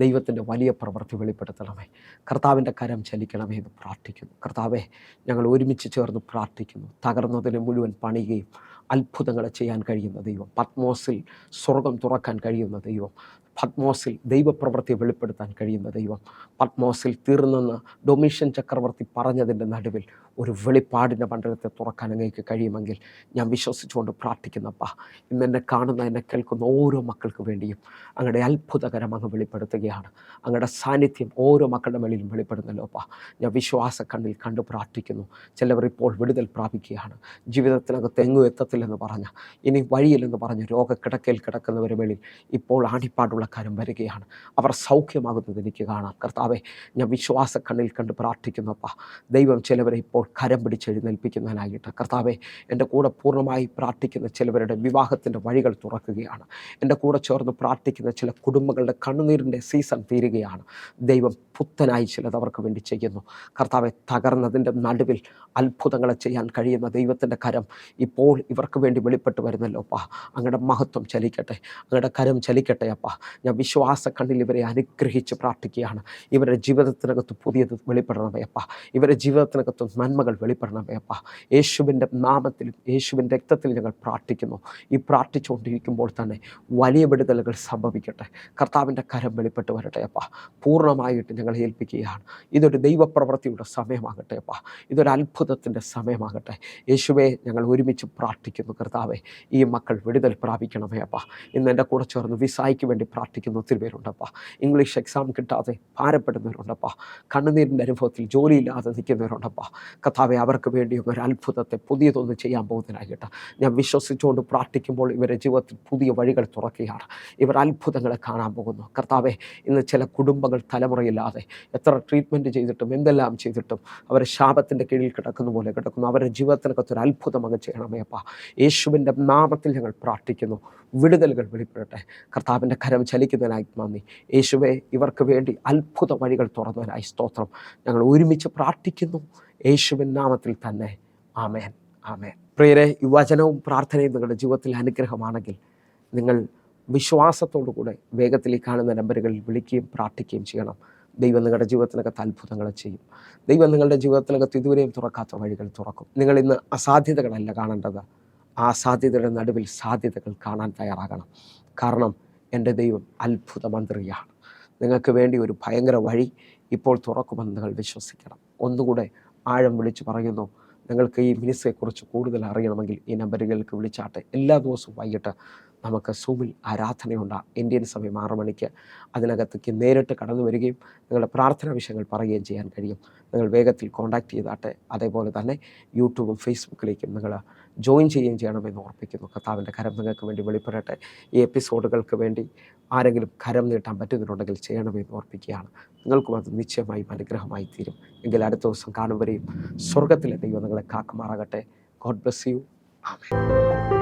ദൈവത്തിൻ്റെ വലിയ പ്രവൃത്തി വെളിപ്പെടുത്തണമേ, കർത്താവിൻ്റെ കരം ചലിക്കണമേ എന്ന് പ്രാർത്ഥിക്കുന്നു. കർത്താവേ, ഞങ്ങൾ ഒരുമിച്ച് ചേർന്ന് പ്രാർത്ഥിക്കുന്നു. തകർന്നതിനെ മുഴുവൻ പണിയുകയും അത്ഭുതങ്ങളെ ചെയ്യാൻ കഴിയുന്ന ദൈവം, പത്മോസിൽ സ്വർഗം തുറക്കാൻ കഴിയുന്ന ദൈവം, പത്മോസിൽ ദൈവപ്രവൃത്തിയെ വെളിപ്പെടുത്താൻ കഴിയുന്ന ദൈവം, പത്മോസിൽ തീർന്നെന്ന് ഡൊമീഷ്യൻ ചക്രവർത്തി പറഞ്ഞതിൻ്റെ നടുവിൽ ഒരു വെളിപ്പാടിൻ്റെ മണ്ഡലത്തെ തുറക്കാൻ അങ്ങേക്ക് കഴിയുമെങ്കിൽ ഞാൻ വിശ്വസിച്ചുകൊണ്ട് പ്രാർത്ഥിക്കുന്നപ്പാ, ഇന്ന് എന്നെ കാണുന്ന എന്നെ കേൾക്കുന്ന ഓരോ മക്കൾക്ക് വേണ്ടിയും അങ്ങയുടെ അത്ഭുതകരം അങ്ങ് വെളിപ്പെടുത്തുകയാണ്. അങ്ങയുടെ സാന്നിധ്യം ഓരോ മക്കളുടെ മേളിലും വെളിപ്പെടുന്നല്ലോപ്പാ. ഞാൻ വിശ്വാസ കണ്ണിൽ കണ്ടു പ്രാർത്ഥിക്കുന്നു. ചിലവർ ഇപ്പോൾ വിടുതൽ പ്രാപിക്കുകയാണ്. ജീവിതത്തിനകത്ത് എങ്ങും എത്തത്തില്ലെന്ന് പറഞ്ഞ, ഇനി വഴിയില്ലെന്ന് പറഞ്ഞ് രോഗക്കിടക്കയിൽ കിടക്കുന്നവരുടെ മേളിൽ ഇപ്പോൾ ആണിപ്പാടുള്ള ദൈവത്തിൻ്റെ കരം വരികയാണ്. അവർ സൗഖ്യമാകുന്നത് എനിക്ക് കാണാം. കർത്താവെ, ഞാൻ വിശ്വാസ കണ്ണിൽ കണ്ട് പ്രാർത്ഥിക്കുന്നപ്പാ, ദൈവം ചിലവരെ ഇപ്പോൾ കരം പിടിച്ചെഴുന്നേൽപ്പിക്കുന്നതിനായിട്ട്. കർത്താവെ, എൻ്റെ കൂടെ പൂർണ്ണമായി പ്രാർത്ഥിക്കുന്ന ചിലവരുടെ വിവാഹത്തിൻ്റെ വഴികൾ തുറക്കുകയാണ്. എൻ്റെ കൂടെ ചേർന്ന് പ്രാർത്ഥിക്കുന്ന ചില കുടുംബങ്ങളുടെ കണ്ണുനീരിൻ്റെ സീസൺ തീരുകയാണ്. ദൈവം പുത്തനായി ചിലത് അവർക്ക് വേണ്ടി ചെയ്യുന്നു. കർത്താവെ, തകർന്നതിൻ്റെ നടുവിൽ അത്ഭുതങ്ങളെ ചെയ്യാൻ കഴിയുന്ന ദൈവത്തിൻ്റെ കരം ഇപ്പോൾ ഇവർക്ക് വേണ്ടി വെളിപ്പെട്ട് വരുന്നല്ലോ അപ്പാ. അങ്ങയുടെ മഹത്വം ചലിക്കട്ടെ, അങ്ങയുടെ കരം ചലിക്കട്ടെ അപ്പാ. ഞാൻ വിശ്വാസ കണ്ണിൽ ഇവരെ അനുഗ്രഹിച്ച് പ്രാർത്ഥിക്കുകയാണ്. ഇവരുടെ ജീവിതത്തിനകത്ത് പുതിയത് വെളിപ്പെടണമേ അപ്പാ. ഇവരുടെ ജീവിതത്തിനകത്ത് നന്മകൾ വെളിപ്പെടണമേ അപ്പാ. യേശുവിൻ്റെ നാമത്തിലും യേശുവിൻ്റെ രക്തത്തിൽ ഞങ്ങൾ പ്രാർത്ഥിക്കുന്നു. ഈ പ്രാർത്ഥിച്ചുകൊണ്ടിരിക്കുമ്പോൾ തന്നെ വലിയ വിടുതലുകൾ സംഭവിക്കട്ടെ. കർത്താവിൻ്റെ കരം വെളിപ്പെട്ട് വരട്ടെ അപ്പാ. പൂർണ്ണമായിട്ട് ഞങ്ങൾ ഏൽപ്പിക്കുകയാണ്. ഇതൊരു ദൈവപ്രവൃത്തിയുടെ സമയമാകട്ടെ അപ്പാ. ഇതൊരു അത്ഭുതത്തിൻ്റെ സമയമാകട്ടെ. യേശുവേ, ഞങ്ങൾ ഒരുമിച്ച് പ്രാർത്ഥിക്കുന്നു. കർത്താവെ, ഈ മക്കൾ വിടുതൽ പ്രാപിക്കണമേ അപ്പാ. ഇന്ന് എൻ്റെ കൂടെ ചേർന്ന് വിസായ്ക്ക് വേണ്ടി പ്രാർത്ഥിക്കുന്ന ഒത്തിരി പേരുണ്ടപ്പാ. ഇംഗ്ലീഷ് എക്സാം കിട്ടാതെ ഭാരപ്പെടുന്നവരുണ്ടപ്പാ. കണ്ണുനീരിൻ്റെ അനുഭവത്തിൽ ജോലിയില്ലാതെ നിൽക്കുന്നവരുണ്ടപ്പാ. കർത്താവെ, അവർക്ക് വേണ്ടി ഒരു അത്ഭുതത്തെ പുതിയതൊന്ന് ചെയ്യാൻ പോകുന്നതിനായിട്ട് ഞാൻ വിശ്വസിച്ചുകൊണ്ട് പ്രാർത്ഥിക്കുമ്പോൾ ഇവരുടെ ജീവിതത്തിൽ പുതിയ വഴികൾ തുറക്കുകയാണ്. ഇവർ അത്ഭുതങ്ങളെ കാണാൻ പോകുന്നു. കർത്താവെ, ഇന്ന് ചില കുടുംബങ്ങൾ തലമുറയില്ലാതെ എത്ര ട്രീറ്റ്മെൻറ്റ് ചെയ്തിട്ടും എന്തെല്ലാം ചെയ്തിട്ടും അവർ ശാപത്തിൻ്റെ കീഴിൽ കിടക്കുന്ന പോലെ കിടക്കുന്നു. അവരുടെ ജീവിതത്തിനകത്ത് ഒരു അത്ഭുതം അങ്ങ് ചെയ്യണമേ അപ്പാ. യേശുവിൻ്റെ നാമത്തിൽ ഞങ്ങൾ പ്രാർത്ഥിക്കുന്നു. വിടുതലുകൾ വെളിപ്പെടട്ടെ. കർത്താവിൻ്റെ കരം ചലിക്കുന്നതിനായി നന്ദി. യേശുവേ, ഇവർക്ക് വേണ്ടി അത്ഭുത വഴികൾ തുറന്നതിനായി സ്തോത്രം. ഞങ്ങൾ ഒരുമിച്ച് പ്രാർത്ഥിക്കുന്നു യേശുവിൻ നാമത്തിൽ തന്നെ. ആമേൻ, ആമേൻ. പ്രിയരെ, ഈ വചനവും പ്രാർത്ഥനയും നിങ്ങളുടെ ജീവിതത്തിൽ അനുഗ്രഹമാണെങ്കിൽ നിങ്ങൾ വിശ്വാസത്തോടു കൂടെ വേഗത്തിൽ ഈ കാണുന്ന നമ്പറുകളിൽ വിളിക്കുകയും പ്രാർത്ഥിക്കുകയും ചെയ്യണം. ദൈവം നിങ്ങളുടെ ജീവിതത്തിനകത്ത് അത്ഭുതങ്ങൾ ചെയ്യും. ദൈവം നിങ്ങളുടെ ജീവിതത്തിനകത്ത് ഇതുവരെയും തുറക്കാത്ത വഴികൾ തുറക്കും. നിങ്ങൾ ഇന്ന് അസാധ്യതകളല്ല കാണേണ്ടത്, ആ സാധ്യതയുടെ നടുവിൽ സാധ്യതകൾ കാണാൻ തയ്യാറാകണം. കാരണം എൻ്റെ ദൈവം അത്ഭുത മന്ത്രിയാണ്. നിങ്ങൾക്ക് വേണ്ടി ഒരു ഭയങ്കര വഴി ഇപ്പോൾ തുറക്കുമെന്ന് നിങ്ങൾ വിശ്വസിക്കണം. ഒന്നുകൂടെ ആഴം വിളിച്ച് പറയുന്നു, നിങ്ങൾക്ക് ഈ മിനിസ്ട്രിയെക്കുറിച്ച് കൂടുതൽ അറിയണമെങ്കിൽ ഈ നമ്പറുകളിലേക്ക് വിളിച്ചാട്ടെ. എല്ലാ ദിവസവും വൈകിട്ട് നമുക്ക് സൂമിൽ ആരാധനയുണ്ട്. ഇന്ത്യൻ സമയം 6 മണിക്ക്. അതിനകത്തേക്ക് നേരിട്ട് കടന്നു വരികയും നിങ്ങളുടെ പ്രാർത്ഥനാ വിഷയങ്ങൾ പറയുകയും ചെയ്യാൻ കഴിയും. നിങ്ങൾ വേഗത്തിൽ കോൺടാക്റ്റ് ചെയ്താട്ടെ. അതേപോലെ തന്നെ യൂട്യൂബും ഫേസ്ബുക്കിലേക്കും നിങ്ങൾ ജോയിൻ ചെയ്യുകയും ചെയ്യണമെന്ന് ഓർപ്പിക്കുന്നു. കർത്താവിൻ്റെ കരം നിങ്ങൾക്ക് വേണ്ടി വെളിപ്പെടട്ടെ. ഈ എപ്പിസോഡുകൾക്ക് വേണ്ടി ആരെങ്കിലും കരം നീട്ടാൻ പറ്റുന്നുണ്ടെങ്കിൽ ചെയ്യണമെന്ന് ഓർപ്പിക്കുകയാണ്. നിങ്ങൾക്കും അത് നിശ്ചയമായും അനുഗ്രഹമായി തീരും. എങ്കിൽ അടുത്ത ദിവസം കാണും വരെയും സ്വർഗത്തിലെ ദൈവം നിങ്ങളെ കാക്കുമാറാകട്ടെ. God bless you. ആമേൻ.